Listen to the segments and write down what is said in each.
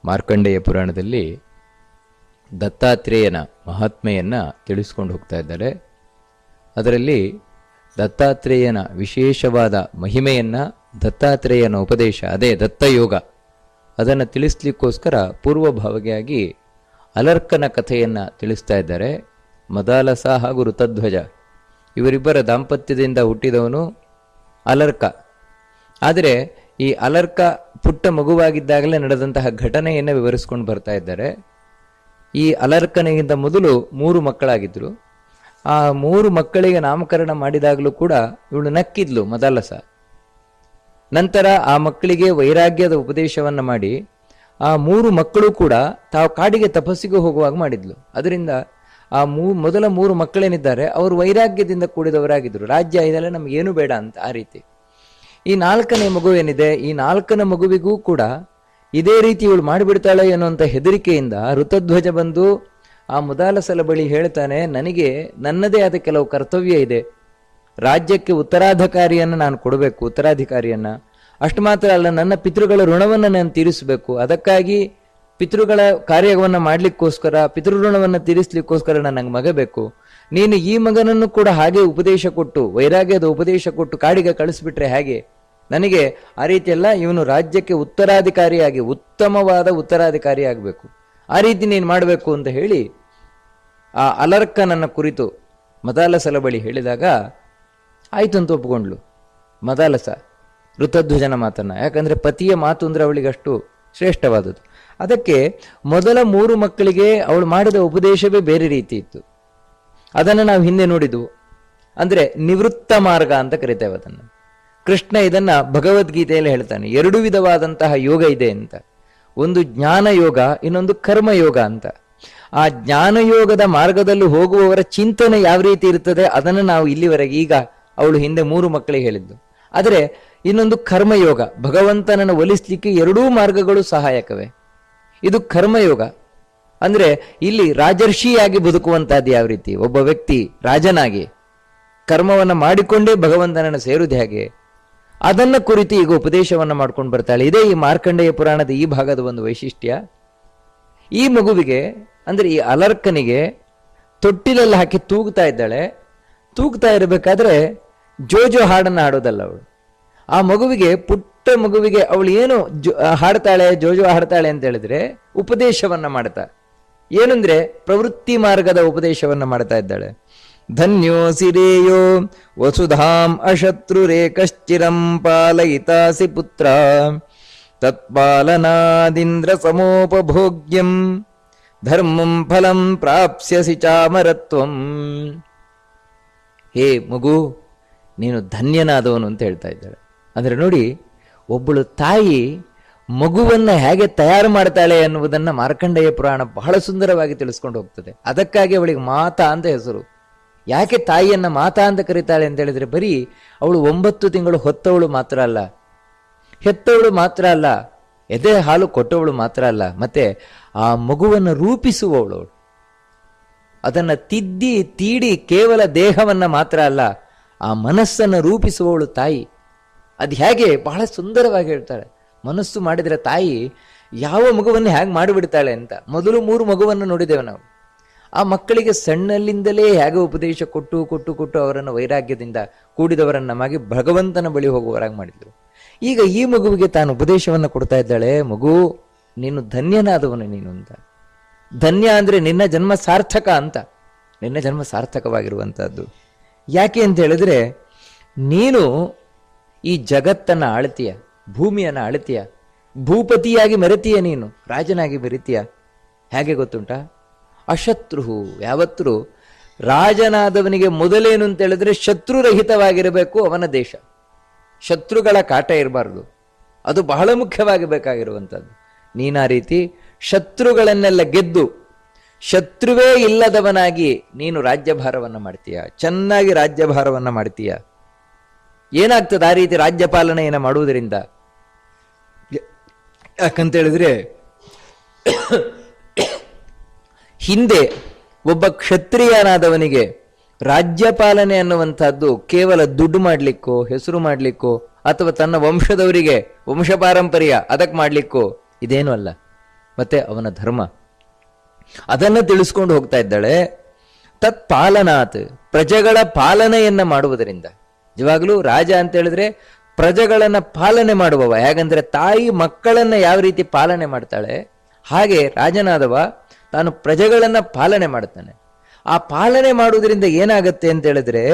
ಮಾರ್ಕಂಡೇಯ ಪುರಾಣದಲ್ಲಿ ದತ್ತಾತ್ರೇಯನ ಮಹಾತ್ಮೆಯನ್ನು ತಿಳಿಸ್ಕೊಂಡು ಹೋಗ್ತಾ ಇದ್ದಾರೆ. ಅದರಲ್ಲಿ ದತ್ತಾತ್ರೇಯನ ವಿಶೇಷವಾದ ಮಹಿಮೆಯನ್ನು, ದತ್ತಾತ್ರೇಯನ ಉಪದೇಶ, ಅದೇ ದತ್ತಯೋಗ, ಅದನ್ನು ತಿಳಿಸ್ಲಿಕ್ಕೋಸ್ಕರ ಪೂರ್ವಭಾವಿಯಾಗಿ ಅಲರ್ಕನ ಕಥೆಯನ್ನು ತಿಳಿಸ್ತಾ ಇದ್ದಾರೆ. ಮದಾಲಸ ಹಾಗೂ ಋತಧ್ವಜ ಇವರಿಬ್ಬರ ದಾಂಪತ್ಯದಿಂದ ಹುಟ್ಟಿದವನು ಅಲರ್ಕ. ಆದರೆ ಈ ಅಲರ್ಕ ಪುಟ್ಟ ಮಗುವಾಗಿದ್ದಾಗಲೇ ನಡೆದಂತಹ ಘಟನೆಯನ್ನು ವಿವರಿಸ್ಕೊಂಡು ಬರ್ತಾ ಇದ್ದಾರೆ. ಈ ಅಲರ್ಕನಿಗಿಂತ ಮೊದಲು 3 ಮಕ್ಕಳಾಗಿದ್ದರು. ಆ 3 ಮಕ್ಕಳಿಗೆ ನಾಮಕರಣ ಮಾಡಿದಾಗಲೂ ಕೂಡ ಇವಳು ನಕ್ಕಿದ್ಲು ಮದಾಲಸ. ನಂತರ ಆ ಮಕ್ಕಳಿಗೆ ವೈರಾಗ್ಯದ ಉಪದೇಶವನ್ನು ಮಾಡಿ ಆ 3 ಮಕ್ಕಳು ಕೂಡ ತಾವು ಕಾಡಿಗೆ ತಪಸ್ಸಿಗೆ ಹೋಗುವಾಗ ಮಾಡಿದ್ಲು. ಅದರಿಂದ ಆ ಮೊದಲ 3 ಮಕ್ಕಳೇನಿದ್ದಾರೆ ಅವರು ವೈರಾಗ್ಯದಿಂದ ಕೂಡಿದವರಾಗಿದ್ದರು. ರಾಜ್ಯ ಇದೆಲ್ಲ ನಮಗೇನು ಬೇಡ ಅಂತ. ಆ ರೀತಿ ಈ 4ನೇ ಮಗು ಏನಿದೆ, ಈ 4ನೇ ಮಗುವಿಗೂ ಕೂಡ ಇದೇ ರೀತಿ ಇವಳು ಮಾಡಿಬಿಡ್ತಾಳೆ ಎನ್ನುವಂಥ ಹೆದರಿಕೆಯಿಂದ ಋತಧ್ವಜ ಬಂದು ಆ ಮುದಾಲಸಲ ಬಳಿ ಹೇಳ್ತಾನೆ, ನನಗೆ ನನ್ನದೇ ಆದ ಕೆಲವು ಕರ್ತವ್ಯ ಇದೆ. ರಾಜ್ಯಕ್ಕೆ ಉತ್ತರಾಧಿಕಾರಿಯನ್ನು ನಾನು ಕೊಡಬೇಕು, ಉತ್ತರಾಧಿಕಾರಿಯನ್ನು. ಅಷ್ಟು ಮಾತ್ರ ಅಲ್ಲ, ನನ್ನ ಪಿತೃಗಳ ಋಣವನ್ನು ನಾನು ತೀರಿಸಬೇಕು. ಅದಕ್ಕಾಗಿ ಪಿತೃಗಳ ಕಾರ್ಯವನ್ನು ಮಾಡಲಿಕ್ಕೋಸ್ಕರ, ಪಿತೃಋಣವನ್ನು ತೀರಿಸಲಿಕ್ಕೋಸ್ಕರ ನನಗೆ ಮಗ ಬೇಕು. ನೀನು ಈ ಮಗನನ್ನು ಕೂಡ ಹಾಗೆ ಉಪದೇಶ ಕೊಟ್ಟು, ವೈರಾಗ್ಯದ ಉಪದೇಶ ಕೊಟ್ಟು ಕಾಡಿಗೆ ಕಳಿಸ್ಬಿಟ್ರೆ ಹೇಗೆ? ನನಗೆ ಆ ರೀತಿಯೆಲ್ಲ ಇವನು ರಾಜ್ಯಕ್ಕೆ ಉತ್ತರಾಧಿಕಾರಿಯಾಗಿ, ಉತ್ತಮವಾದ ಉತ್ತರಾಧಿಕಾರಿ ಆಗಬೇಕು. ಆ ರೀತಿ ನೀನು ಮಾಡಬೇಕು ಅಂತ ಹೇಳಿ ಆ ಅಲರ್ಕನನ್ನ ಕುರಿತು ಮದಾಲಸಲ ಬಳಿ ಹೇಳಿದಾಗ ಆಯ್ತು ಅಂತ ಒಪ್ಪಿಕೊಂಡ್ಲು ಮದಾಲಸ ಋತಧ್ವಜನ ಮಾತನ್ನ. ಯಾಕಂದ್ರೆ ಪತಿಯ ಮಾತು ಅಂದ್ರೆ ಅವಳಿಗೆ ಅಷ್ಟು ಶ್ರೇಷ್ಠವಾದದ್ದು. ಅದಕ್ಕೆ ಮೊದಲ 3 ಮಕ್ಕಳಿಗೆ ಅವಳು ಮಾಡಿದ ಉಪದೇಶವೇ ಬೇರೆ ರೀತಿ ಇತ್ತು. ಅದನ್ನು ನಾವು ಹಿಂದೆ ನೋಡಿದ್ವು. ಅಂದ್ರೆ ನಿವೃತ್ತ ಮಾರ್ಗ ಅಂತ ಕರಿತೇವೆ ಅದನ್ನು. ಕೃಷ್ಣ ಇದನ್ನ ಭಗವದ್ಗೀತೆಯಲ್ಲಿ ಹೇಳ್ತಾನೆ, 2 ವಿಧವಾದಂತಹ ಯೋಗ ಇದೆ ಅಂತ. ಒಂದು ಜ್ಞಾನ ಯೋಗ, ಇನ್ನೊಂದು ಕರ್ಮಯೋಗ ಅಂತ. ಆ ಜ್ಞಾನಯೋಗದ ಮಾರ್ಗದಲ್ಲಿ ಹೋಗುವವರ ಚಿಂತನೆ ಯಾವ ರೀತಿ ಇರ್ತದೆ ಅದನ್ನು ನಾವು ಇಲ್ಲಿವರೆಗೆ, ಈಗ ಅವಳು ಹಿಂದೆ 3 ಮಕ್ಕಳಿಗೆ ಹೇಳಿದ್ದು. ಆದರೆ ಇನ್ನೊಂದು ಕರ್ಮಯೋಗ, ಭಗವಂತನನ್ನು ಒಲಿಸ್ಲಿಕ್ಕೆ 2 ಮಾರ್ಗಗಳು ಸಹಾಯಕವೇ. ಇದು ಕರ್ಮಯೋಗ. ಅಂದ್ರೆ ಇಲ್ಲಿ ರಾಜರ್ಷಿಯಾಗಿ ಬದುಕುವಂತಹದ್ದು ಯಾವ ರೀತಿ, ಒಬ್ಬ ವ್ಯಕ್ತಿ ರಾಜನಾಗಿ ಕರ್ಮವನ್ನ ಮಾಡಿಕೊಂಡೇ ಭಗವಂತನನ್ನು ಸೇರುವುದು ಹೇಗೆ, ಅದನ್ನ ಕುರಿತು ಈಗ ಉಪದೇಶವನ್ನ ಮಾಡ್ಕೊಂಡು ಬರ್ತಾಳೆ. ಇದೇ ಈ ಮಾರ್ಕಂಡೇಯ ಪುರಾಣದ ಈ ಭಾಗದ ಒಂದು ವೈಶಿಷ್ಟ್ಯ. ಈ ಮಗುವಿಗೆ ಅಂದ್ರೆ ಈ ಅಲರ್ಕನಿಗೆ ತೊಟ್ಟಿಲಲ್ಲಿ ಹಾಕಿ ತೂಗ್ತಾ ಇದ್ದಾಳೆ. ತೂಗ್ತಾ ಇರಬೇಕಾದ್ರೆ ಜೋಜೋ ಹಾಡನ್ನು ಹಾಡೋದಲ್ಲ ಅವಳು. ಆ ಮಗುವಿಗೆ, ಪುಟ್ಟ ಮಗುವಿಗೆ ಅವಳು ಏನು ಹಾಡ್ತಾಳೆ, ಜೋಜೋ ಹಾಡ್ತಾಳೆ ಅಂತ ಹೇಳಿದ್ರೆ ಉಪದೇಶವನ್ನ ಮಾಡ್ತಾ, ಏನಂದ್ರೆ ಪ್ರವೃತ್ತಿ ಮಾರ್ಗದ ಉಪದೇಶವನ್ನ ಮಾಡ್ತಾ ಇದ್ದಾಳೆ. ಧನ್ಯೋ ಸಿರೇಯೋ ವಸುಧಾಂ ಅಶತ್ರುರೇಕಶ್ಚಿರಂ ಪಾಲಯಿತಾಸಿ ಪುತ್ರ ತತ್ಪಾಲನಾದಿಂದ್ರ ಸಮೋಪಭೋಗ್ಯಂ ಧರ್ಮಂ ಫಲಂ ಪ್ರಾಪ್ಸ್ಯಸಿ ಚಾಮರತ್ವಂ. ಹೇ ಮಗು, ನೀನು ಧನ್ಯನಾದವನು ಅಂತ ಹೇಳ್ತಾ ಇದ್ದಾಳೆ. ಅಂದ್ರೆ ನೋಡಿ, ಒಬ್ಬಳು ತಾಯಿ ಮಗುವನ್ನ ಹೇಗೆ ತಯಾರು ಮಾಡ್ತಾಳೆ ಅನ್ನುವುದನ್ನ ಮಾರ್ಕಂಡೇಯ ಪುರಾಣ ಬಹಳ ಸುಂದರವಾಗಿ ತಿಳಿಸ್ಕೊಂಡು ಹೋಗ್ತದೆ. ಅದಕ್ಕಾಗಿ ಅವಳಿಗೆ ಮಾತಾ ಅಂತ ಹೆಸರು. ಯಾಕೆ ತಾಯಿಯನ್ನ ಮಾತಾ ಅಂತ ಕರೀತಾಳೆ ಅಂತ ಹೇಳಿದ್ರೆ, ಬರೀ ಅವಳು 9 ತಿಂಗಳು ಹೊತ್ತವಳು ಮಾತ್ರ ಅಲ್ಲ, ಹೆತ್ತವಳು ಮಾತ್ರ ಅಲ್ಲ, ಎದೆ ಹಾಲು ಕೊಟ್ಟವಳು ಮಾತ್ರ ಅಲ್ಲ, ಮತ್ತೆ ಆ ಮಗುವನ್ನು ರೂಪಿಸುವವಳು. ಅದನ್ನ ತಿದ್ದಿ ತೀಡಿ ಕೇವಲ ದೇಹವನ್ನ ಮಾತ್ರ ಅಲ್ಲ, ಆ ಮನಸ್ಸನ್ನು ರೂಪಿಸುವವಳು ತಾಯಿ. ಅದು ಹೇಗೆ ಬಹಳ ಸುಂದರವಾಗಿ ಹೇಳ್ತಾಳೆ. ಮನಸ್ಸು ಮಾಡಿದ್ರೆ ತಾಯಿ ಯಾವ ಮಗುವನ್ನು ಹೇಗೆ ಮಾಡಿಬಿಡ್ತಾಳೆ ಅಂತ. ಮೊದಲು 3 ಮಗುವನ್ನು ನೋಡಿದ್ದೇವೆ ನಾವು. ಆ ಮಕ್ಕಳಿಗೆ ಸಣ್ಣಲ್ಲಿಂದಲೇ ಹೇಗೆ ಉಪದೇಶ ಕೊಟ್ಟು ಕೊಟ್ಟು ಕೊಟ್ಟು ಅವರನ್ನು ವೈರಾಗ್ಯದಿಂದ ಕೂಡಿದವರನ್ನಾಗಿ ಭಗವಂತನ ಬಳಿ ಹೋಗುವವರಾಗಿ ಮಾಡಿದ್ರು. ಈಗ ಈ ಮಗುವಿಗೆ ತಾನು ಉಪದೇಶವನ್ನು ಕೊಡ್ತಾ ಇದ್ದಾಳೆ, ಮಗು ನೀನು ಧನ್ಯನಾದವನು ನೀನು ಅಂತ. ಧನ್ಯ ಅಂದ್ರೆ ನಿನ್ನ ಜನ್ಮ ಸಾರ್ಥಕ ಅಂತ, ನಿನ್ನ ಜನ್ಮ ಸಾರ್ಥಕವಾಗಿರುವಂತಹದ್ದು. ಯಾಕೆ ಅಂತ ಹೇಳಿದ್ರೆ, ನೀನು ಈ ಜಗತ್ತನ್ನ ಆಳ್ತೀಯ, ಭೂಮಿಯನ್ನ ಆಳ್ತೀಯ, ಭೂಪತಿಯಾಗಿ ಮೆರೆತೀಯ, ನೀನು ರಾಜನಾಗಿ ಮೆರಿತೀಯ. ಹೇಗೆ ಗೊತ್ತುಂಟ? ಅಶತ್ರು, ಯಾವತ್ತೂ ರಾಜನಾದವನಿಗೆ ಮೊದಲೇನು ಅಂತ ಹೇಳಿದ್ರೆ ಶತ್ರುರಹಿತವಾಗಿರಬೇಕು ಅವನ ದೇಶ. ಶತ್ರುಗಳ ಕಾಟ ಇರಬಾರ್ದು, ಅದು ಬಹಳ ಮುಖ್ಯವಾಗಿ ಬೇಕಾಗಿರುವಂಥದ್ದು. ನೀನಾ ರೀತಿ ಶತ್ರುಗಳನ್ನೆಲ್ಲ ಗೆದ್ದು ಶತ್ರುವೇ ಇಲ್ಲದವನಾಗಿ ನೀನು ರಾಜ್ಯಭಾರವನ್ನ ಮಾಡ್ತೀಯ, ಚೆನ್ನಾಗಿ ರಾಜ್ಯಭಾರವನ್ನ ಮಾಡ್ತೀಯ. ಏನಾಗ್ತದೆ ಆ ರೀತಿ ರಾಜ್ಯಪಾಲನೆಯನ್ನು ಮಾಡುವುದರಿಂದ? ಯಾಕಂತ ಹೇಳಿದ್ರೆ, ಹಿಂದೆ ಒಬ್ಬ ಕ್ಷತ್ರಿಯನಾದವನಿಗೆ ರಾಜ್ಯಪಾಲನೆ ಅನ್ನುವಂಥದ್ದು ಕೇವಲ ದುಡ್ಡು ಮಾಡ್ಲಿಕ್ಕೋ, ಹೆಸರು ಮಾಡ್ಲಿಕ್ಕೋ, ಅಥವಾ ತನ್ನ ವಂಶದವರಿಗೆ ವಂಶ ಪಾರಂಪರ್ಯ ಅದಕ್ಕೆ ಮಾಡ್ಲಿಕ್ಕೋ ಇದೇನು ಅಲ್ಲ. ಮತ್ತೆ ಅವನ ಧರ್ಮ, ಅದನ್ನು ತಿಳಿಸ್ಕೊಂಡು ಹೋಗ್ತಾ ಇದ್ದಾಳೆ. ತತ್ ಪಾಲನಾತ್, ಪ್ರಜೆಗಳ ಪಾಲನೆಯನ್ನ ಮಾಡುವುದರಿಂದ. ನಿಜವಾಗ್ಲೂ ರಾಜ ಅಂತ ಹೇಳಿದ್ರೆ ಪ್ರಜೆಗಳನ್ನ ಪಾಲನೆ ಮಾಡುವವ. ಹೇಗಂದ್ರೆ ತಾಯಿ ಮಕ್ಕಳನ್ನ ಯಾವ ರೀತಿ ಪಾಲನೆ ಮಾಡ್ತಾಳೆ, ಹಾಗೆ ರಾಜನಾದವ ತಾನು ಪ್ರಜೆಗಳನ್ನ ಪಾಲನೆ ಮಾಡ್ತಾನೆ. ಆ ಪಾಲನೆ ಮಾಡುವುದರಿಂದ ಏನಾಗತ್ತೆ ಅಂತ ಹೇಳಿದ್ರೆ,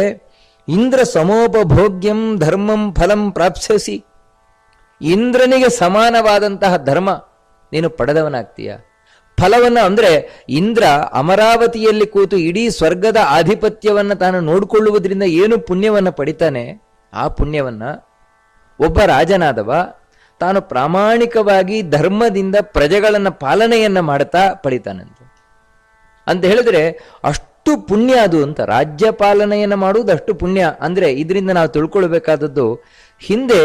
ಇಂದ್ರ ಸಮೋಪಭೋಗ್ಯಂ ಧರ್ಮಂ ಫಲಂ ಪ್ರಾಪ್ಸ್ಯಸಿ, ಇಂದ್ರನಿಗೆ ಸಮಾನವಾದಂತಹ ಧರ್ಮ ನೀನು ಪಡೆದವನಾಗ್ತೀಯ. ಫಲವನ್ನ ಅಂದ್ರೆ ಇಂದ್ರ ಅಮರಾವತಿಯಲ್ಲಿ ಕೂತು ಇಡೀ ಸ್ವರ್ಗದ ಆಧಿಪತ್ಯವನ್ನ ತಾನು ನೋಡಿಕೊಳ್ಳುವುದರಿಂದ ಏನು ಪುಣ್ಯವನ್ನ ಪಡಿತಾನೆ, ಆ ಪುಣ್ಯವನ್ನ ಒಬ್ಬ ರಾಜನಾದವ ತಾನು ಪ್ರಾಮಾಣಿಕವಾಗಿ ಧರ್ಮದಿಂದ ಪ್ರಜೆಗಳನ್ನ ಪಾಲನೆಯನ್ನ ಮಾಡ್ತಾ ಪಡಿತಾನಂತೆ. ಅಂತ ಹೇಳಿದ್ರೆ ಅಷ್ಟು ಪುಣ್ಯ ಅದು ಅಂತ. ರಾಜ್ಯ ಪಾಲನೆಯನ್ನ ಮಾಡುವುದು ಅಷ್ಟು ಪುಣ್ಯ. ಅಂದ್ರೆ ಇದರಿಂದ ನಾವು ತಿಳ್ಕೊಳ್ಬೇಕಾದದ್ದು, ಹಿಂದೆ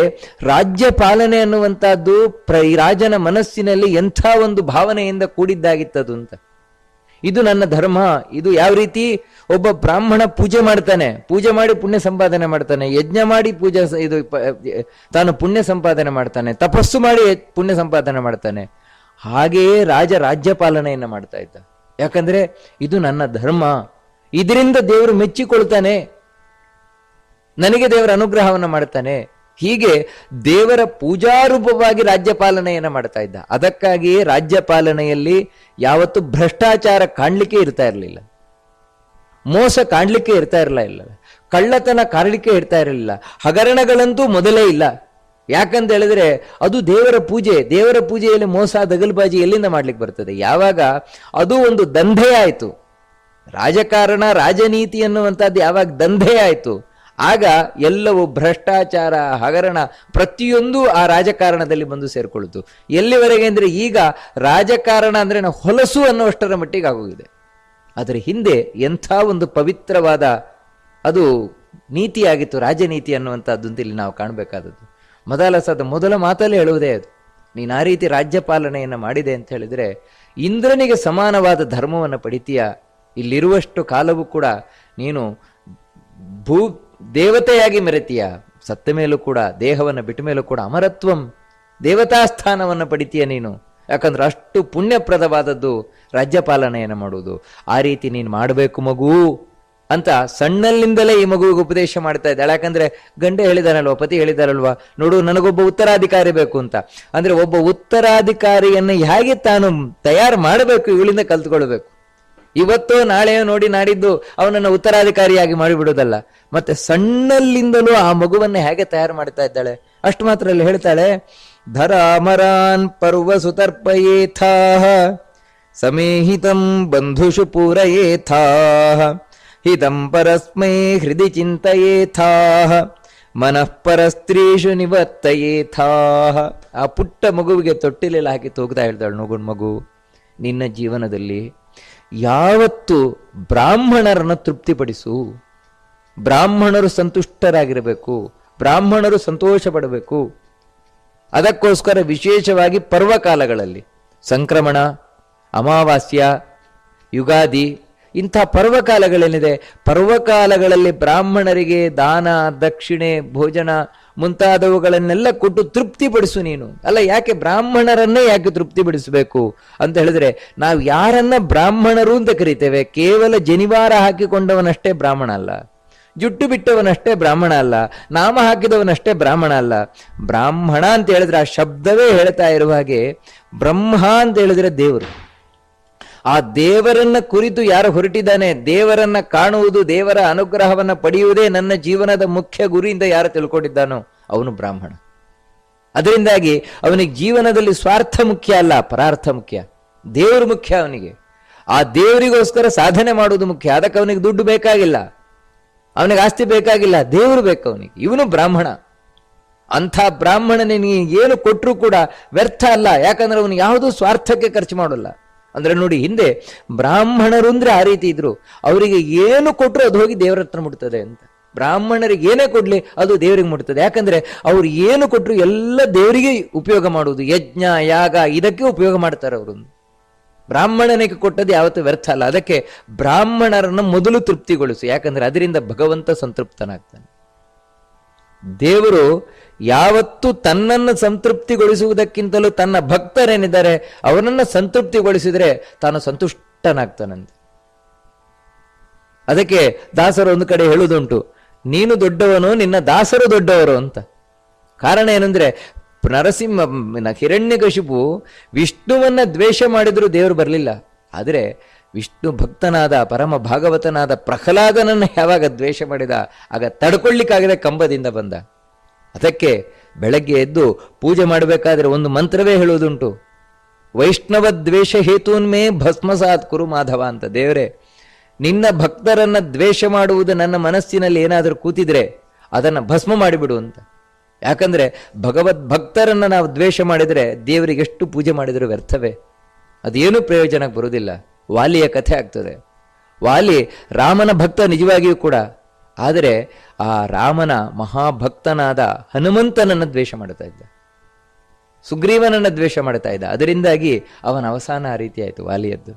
ರಾಜ್ಯ ಪಾಲನೆ ಅನ್ನುವಂಥದ್ದು ಈ ರಾಜನ ಮನಸ್ಸಿನಲ್ಲಿ ಎಂಥ ಒಂದು ಭಾವನೆಯಿಂದ ಕೂಡಿದ್ದಾಗಿತ್ತದು ಅಂತ. ಇದು ನನ್ನ ಧರ್ಮ, ಇದು ಯಾವ ರೀತಿ ಒಬ್ಬ ಬ್ರಾಹ್ಮಣ ಪೂಜೆ ಮಾಡ್ತಾನೆ, ಪೂಜೆ ಮಾಡಿ ಪುಣ್ಯ ಸಂಪಾದನೆ ಮಾಡ್ತಾನೆ, ಯಜ್ಞ ಮಾಡಿ ತಾನು ಪುಣ್ಯ ಸಂಪಾದನೆ ಮಾಡ್ತಾನೆ, ತಪಸ್ಸು ಮಾಡಿ ಪುಣ್ಯ ಸಂಪಾದನೆ ಮಾಡ್ತಾನೆ, ಹಾಗೆಯೇ ರಾಜ ರಾಜ್ಯ ಪಾಲನೆಯನ್ನ ಮಾಡ್ತಾ ಇದ್ದ. ಯಾಕಂದ್ರೆ ಇದು ನನ್ನ ಧರ್ಮ, ಇದರಿಂದ ದೇವರು ಮೆಚ್ಚಿಕೊಳ್ತಾನೆ, ನನಗೆ ದೇವರ ಅನುಗ್ರಹವನ್ನ ಮಾಡ್ತಾನೆ. ಹೀಗೆ ದೇವರ ಪೂಜಾರೂಪವಾಗಿ ರಾಜ್ಯ ಪಾಲನೆಯನ್ನ ಮಾಡ್ತಾ ಇದ್ದ. ಅದಕ್ಕಾಗಿಯೇ ರಾಜ್ಯ ಪಾಲನೆಯಲ್ಲಿ ಯಾವತ್ತು ಭ್ರಷ್ಟಾಚಾರ ಕಾಣ್ಲಿಕ್ಕೆ ಇರ್ತಾ ಇರಲಿಲ್ಲ, ಮೋಸ ಕಾಣ್ಲಿಕ್ಕೆ ಇರ್ತಾ ಇರಲಿಲ್ಲ, ಕಳ್ಳತನ ಕಾಣ್ಲಿಕ್ಕೆ ಇರ್ತಾ ಇರಲಿಲ್ಲ, ಹಗರಣಗಳಂತೂ ಮೊದಲೇ ಇಲ್ಲ. ಯಾಕಂತ ಹೇಳಿದ್ರೆ ಅದು ದೇವರ ಪೂಜೆ. ದೇವರ ಪೂಜೆಯಲ್ಲಿ ಮೋಸ ದಗಲ್ಬಾಜಿ ಎಲ್ಲಿಂದ ಮಾಡ್ಲಿಕ್ಕೆ ಬರ್ತದೆ? ಯಾವಾಗ ಅದು ಒಂದು ದಂಧೆ ಆಯ್ತು, ರಾಜಕಾರಣ ರಾಜನೀತಿ ಅನ್ನುವಂಥದ್ದು ಯಾವಾಗ ದಂಧೆ ಆಯ್ತು, ಆಗ ಎಲ್ಲವೂ ಭ್ರಷ್ಟಾಚಾರ ಹಗರಣ ಪ್ರತಿಯೊಂದು ಆ ರಾಜಕಾರಣದಲ್ಲಿ ಬಂದು ಸೇರ್ಕೊಳ್ತು. ಎಲ್ಲಿವರೆಗೆ ಅಂದ್ರೆ ಈಗ ರಾಜಕಾರಣ ಅಂದ್ರೆ ನಾವು ಹೊಲಸು ಅನ್ನುವಷ್ಟರ ಮಟ್ಟಿಗೆ ಆಗೋಗಿದೆ. ಅದರ ಹಿಂದೆ ಎಂಥ ಒಂದು ಪವಿತ್ರವಾದ ಅದು ನೀತಿಯಾಗಿತ್ತು, ರಾಜನೀತಿ ಅನ್ನುವಂಥದ್ದು ಅಂತ ಇಲ್ಲಿ ನಾವು ಕಾಣಬೇಕಾದದ್ದು. ಮೊದಲ ಮಾತಲ್ಲೇ ಹೇಳುವುದೇ ಅದು. ನೀನು ಆ ರೀತಿ ರಾಜ್ಯ ಪಾಲನೆಯನ್ನು ಮಾಡಿದೆ ಅಂತ ಹೇಳಿದ್ರೆ ಇಂದ್ರನಿಗೆ ಸಮಾನವಾದ ಧರ್ಮವನ್ನು ಪಡಿತೀಯ. ಇಲ್ಲಿರುವಷ್ಟು ಕಾಲವೂ ಕೂಡ ನೀನು ದೇವತೆಯಾಗಿ ಮೆರೆತೀಯ. ಸತ್ತ ಮೇಲೂ ಕೂಡ, ದೇಹವನ್ನು ಬಿಟ್ಟ ಮೇಲೂ ಕೂಡ ಅಮರತ್ವಂ, ದೇವತಾ ಸ್ಥಾನವನ್ನು ಪಡಿತೀಯ ನೀನು. ಯಾಕಂದ್ರೆ ಅಷ್ಟು ಪುಣ್ಯಪ್ರದವಾದದ್ದು ರಾಜ್ಯಪಾಲನೆಯನ್ನು ಮಾಡುವುದು. ಆ ರೀತಿ ನೀನು ಮಾಡಬೇಕು ಮಗು ಅಂತ ಸಣ್ಣಲ್ಲಿಂದಲೇ ಈ ಮಗುವಿಗೆ ಉಪದೇಶ ಮಾಡ್ತಾ ಇದ್ದಾಳೆ. ಯಾಕಂದ್ರೆ ಗಂಡ ಹೇಳಿದಾನಲ್ವ, ಪತಿ ಹೇಳಿದಾರಲ್ವಾ, ನೋಡು ನನಗೊಬ್ಬ ಉತ್ತರಾಧಿಕಾರಿ ಬೇಕು ಅಂತ. ಅಂದ್ರೆ ಒಬ್ಬ ಉತ್ತರಾಧಿಕಾರಿಯನ್ನು ಹೇಗೆ ತಾನು ತಯಾರು ಮಾಡಬೇಕು ಇವಳಿಂದ ಕಲ್ತ್ಕೊಳ್ಬೇಕು. ಇವತ್ತೋ ನಾಳೆಯೋ ನೋಡಿ ನಾಡಿದ್ದು ಅವನನ್ನು ಉತ್ತರಾಧಿಕಾರಿಯಾಗಿ ಮಾಡಿಬಿಡೋದಲ್ಲ, ಮತ್ತೆ ಸಣ್ಣಲ್ಲಿಂದಲೂ ಆ ಮಗುವನ್ನ ಹೇಗೆ ತಯಾರು ಮಾಡ್ತಾ ಇದ್ದಾಳೆ. ಅಷ್ಟು ಮಾತ್ರ ಅಲ್ಲಿ ಹೇಳ್ತಾಳೆ, ಧರ ಅಮರಾನ್ ಪರ್ವ ಸುತರ್ಪಯೇಥಾಹ ಸಮೇಹಿತಂ ಬಂಧುಷು ಪೂರಯೇಥಾಹ ಹಿತಂ ಪರಸ್ಮೈ ಹೃದಯ ಚಿಂತಯೇಥಾಹ ಮನಃಪರ ಸ್ತ್ರೀಷು ನಿವರ್ತಯೇಥಾಹ. ಆ ಪುಟ್ಟ ಮಗುವಿಗೆ ತೊಟ್ಟಿಲೆಲ್ಲ ಹಾಕಿ ತೂಗ್ತಾ ಹೇಳ್ತಾಳೆ, ನೋಗುಣ್ ಮಗು, ನಿನ್ನ ಜೀವನದಲ್ಲಿ ಯಾವತ್ತು ಬ್ರಾಹ್ಮಣರನ್ನು ತೃಪ್ತಿಪಡಿಸು, ಬ್ರಾಹ್ಮಣರು ಸಂತುಷ್ಟರಾಗಿರಬೇಕು, ಬ್ರಾಹ್ಮಣರು ಸಂತೋಷ ಪಡಬೇಕು. ಅದಕ್ಕೋಸ್ಕರ ವಿಶೇಷವಾಗಿ ಪರ್ವಕಾಲಗಳಲ್ಲಿ ಸಂಕ್ರಮಣ, ಅಮಾವಾಸ್ಯ, ಯುಗಾದಿ ಇಂಥ ಪರ್ವಕಾಲಗಳೇನಿದೆ, ಪರ್ವಕಾಲಗಳಲ್ಲಿ ಬ್ರಾಹ್ಮಣರಿಗೆ ದಾನ ದಕ್ಷಿಣೆ ಭೋಜನ ಮುಂತಾದವುಗಳನ್ನೆಲ್ಲ ಕೊಟ್ಟು ತೃಪ್ತಿಪಡಿಸು ನೀನು. ಅಲ್ಲ, ಯಾಕೆ ಬ್ರಾಹ್ಮಣರನ್ನೇ ಯಾಕೆ ತೃಪ್ತಿಪಡಿಸಬೇಕು ಅಂತ ಹೇಳಿದ್ರೆ, ನಾವು ಯಾರನ್ನ ಬ್ರಾಹ್ಮಣರು ಅಂತ ಕರಿತೇವೆ, ಕೇವಲ ಜನಿವಾರ ಹಾಕಿಕೊಂಡವನಷ್ಟೇ ಬ್ರಾಹ್ಮಣ ಅಲ್ಲ, ಜುಟ್ಟು ಬಿಟ್ಟವನಷ್ಟೇ ಬ್ರಾಹ್ಮಣ ಅಲ್ಲ, ನಾಮ ಹಾಕಿದವನಷ್ಟೇ ಬ್ರಾಹ್ಮಣ ಅಲ್ಲ. ಬ್ರಾಹ್ಮಣ ಅಂತ ಹೇಳಿದ್ರೆ ಆ ಶಬ್ದವೇ ಹೇಳ್ತಾ ಇರುವ ಹಾಗೆ, ಬ್ರಹ್ಮ ಅಂತ ಹೇಳಿದ್ರೆ ದೇವರು. ಆ ದೇವರನ್ನ ಕುರಿತು ಯಾರು ಹೊರಟಿದ್ದಾನೆ, ದೇವರನ್ನ ಕಾಣುವುದು, ದೇವರ ಅನುಗ್ರಹವನ್ನ ಪಡೆಯುವುದೇ ನನ್ನ ಜೀವನದ ಮುಖ್ಯ ಗುರಿಯಿಂದ ಯಾರು ತಿಳ್ಕೊಂಡಿದ್ದಾನೋ ಅವನು ಬ್ರಾಹ್ಮಣ. ಅದರಿಂದಾಗಿ ಅವನಿಗೆ ಜೀವನದಲ್ಲಿ ಸ್ವಾರ್ಥ ಮುಖ್ಯ ಅಲ್ಲ, ಪರಾರ್ಥ ಮುಖ್ಯ. ದೇವರು ಮುಖ್ಯ ಅವನಿಗೆ. ಆ ದೇವರಿಗೋಸ್ಕರ ಸಾಧನೆ ಮಾಡುವುದು ಮುಖ್ಯ. ಅದಕ್ಕೆ ಅವನಿಗೆ ದುಡ್ಡು ಬೇಕಾಗಿಲ್ಲ, ಅವನಿಗೆ ಆಸ್ತಿ ಬೇಕಾಗಿಲ್ಲ, ದೇವರು ಬೇಕು ಅವನಿಗೆ. ಇವನು ಬ್ರಾಹ್ಮಣ. ಅಂಥ ಬ್ರಾಹ್ಮಣನಿಗೆ ಏನು ಕೊಟ್ಟರು ಕೂಡ ವ್ಯರ್ಥ ಅಲ್ಲ. ಯಾಕಂದ್ರೆ ಅವನು ಯಾವುದೂ ಸ್ವಾರ್ಥಕ್ಕೆ ಖರ್ಚು ಮಾಡೋಲ್ಲ. ಅಂದ್ರೆ ನೋಡಿ, ಹಿಂದೆ ಬ್ರಾಹ್ಮಣರು ಅಂದ್ರೆ ಆ ರೀತಿ ಇದ್ರು. ಅವರಿಗೆ ಏನು ಕೊಟ್ಟರು ಅದು ಹೋಗಿ ದೇವರ ಹತ್ರ ಮುಟ್ತದೆ ಅಂತ. ಬ್ರಾಹ್ಮಣರಿಗೆ ಏನೇ ಕೊಡ್ಲಿ ಅದು ದೇವರಿಗೆ ಮುಟ್ತದೆ. ಯಾಕಂದ್ರೆ ಅವ್ರು ಏನು ಕೊಟ್ಟರು ಎಲ್ಲ ದೇವರಿಗೆ ಉಪಯೋಗ ಮಾಡುವುದು, ಯಜ್ಞ ಯಾಗ ಇದಕ್ಕೆ ಉಪಯೋಗ ಮಾಡ್ತಾರೆ ಅವರು. ಬ್ರಾಹ್ಮಣನಿಗೆ ಕೊಟ್ಟದ್ದು ಯಾವತ್ತೂ ವ್ಯರ್ಥ ಅಲ್ಲ. ಅದಕ್ಕೆ ಬ್ರಾಹ್ಮಣರನ್ನು ಮೊದಲು ತೃಪ್ತಿಗೊಳಿಸು, ಯಾಕಂದ್ರೆ ಅದರಿಂದ ಭಗವಂತ ಸಂತೃಪ್ತನಾಗ್ತಾನೆ. ದೇವರು ಯಾವತ್ತು ತನ್ನನ್ನು ಸಂತೃಪ್ತಿಗೊಳಿಸುವುದಕ್ಕಿಂತಲೂ ತನ್ನ ಭಕ್ತರೇನಿದ್ದಾರೆ ಅವರನ್ನು ಸಂತೃಪ್ತಿಗೊಳಿಸಿದರೆ ತಾನು ಸಂತುಷ್ಟನಾಗ್ತಾನಂತೆ. ಅದಕ್ಕೆ ದಾಸರು ಒಂದು ಕಡೆ ಹೇಳುವುದುಂಟು, ನೀನು ದೊಡ್ಡವನು, ನಿನ್ನ ದಾಸರು ದೊಡ್ಡವರು ಅಂತ. ಕಾರಣ ಏನಂದ್ರೆ, ಹಿರಣ್ಯಕಶಿಪು ವಿಷ್ಣುವನ್ನ ದ್ವೇಷ ಮಾಡಿದ್ರು ದೇವರು ಬರಲಿಲ್ಲ. ಆದರೆ ವಿಷ್ಣು ಭಕ್ತನಾದ ಪರಮ ಭಾಗವತನಾದ ಪ್ರಹ್ಲಾದನನ್ನು ಯಾವಾಗ ದ್ವೇಷ ಮಾಡಿದ, ಆಗ ತಡ್ಕೊಳ್ಳಿಕ್ಕಾಗದೆ ಕಂಬದಿಂದ ಬಂದ. ಅದಕ್ಕೆ ಬೆಳಗ್ಗೆ ಎದ್ದು ಪೂಜೆ ಮಾಡಬೇಕಾದ್ರೆ ಒಂದು ಮಂತ್ರವೇ ಹೇಳುವುದುಂಟು, ವೈಷ್ಣವ ದ್ವೇಷ ಹೇತೂನ್ಮೇ ಭಸ್ಮಸಾತ್ ಕುರು ಮಾಧವ ಅಂತ. ದೇವರೇ, ನಿನ್ನ ಭಕ್ತರನ್ನ ದ್ವೇಷ ಮಾಡುವುದು ನನ್ನ ಮನಸ್ಸಿನಲ್ಲಿ ಏನಾದರೂ ಕೂತಿದ್ರೆ ಅದನ್ನು ಭಸ್ಮ ಮಾಡಿಬಿಡು ಅಂತ. ಯಾಕಂದ್ರೆ ಭಗವದ್ ಭಕ್ತರನ್ನ ನಾವು ದ್ವೇಷ ಮಾಡಿದರೆ ದೇವರಿಗೆ ಎಷ್ಟು ಪೂಜೆ ಮಾಡಿದರೂ ವ್ಯರ್ಥವೇ, ಅದೇನು ಪ್ರಯೋಜನಕ್ಕೆ ಬರುವುದಿಲ್ಲ. ವಾಲಿಯ ಕಥೆ ಆಗ್ತದೆ. ವಾಲಿ ರಾಮನ ಭಕ್ತ ನಿಜವಾಗಿಯೂ ಕೂಡ, ಆದರೆ ಆ ರಾಮನ ಮಹಾಭಕ್ತನಾದ ಹನುಮಂತನನ್ನು ದ್ವೇಷ ಮಾಡ್ತಾ ಇದ್ದ, ಸುಗ್ರೀವನನ್ನು ದ್ವೇಷ ಮಾಡ್ತಾ ಇದ್ದ. ಅದರಿಂದಾಗಿ ಅವನ ಅವಸಾನ ಆ ರೀತಿ ಆಯಿತು ವಾಲಿಯದ್ದು.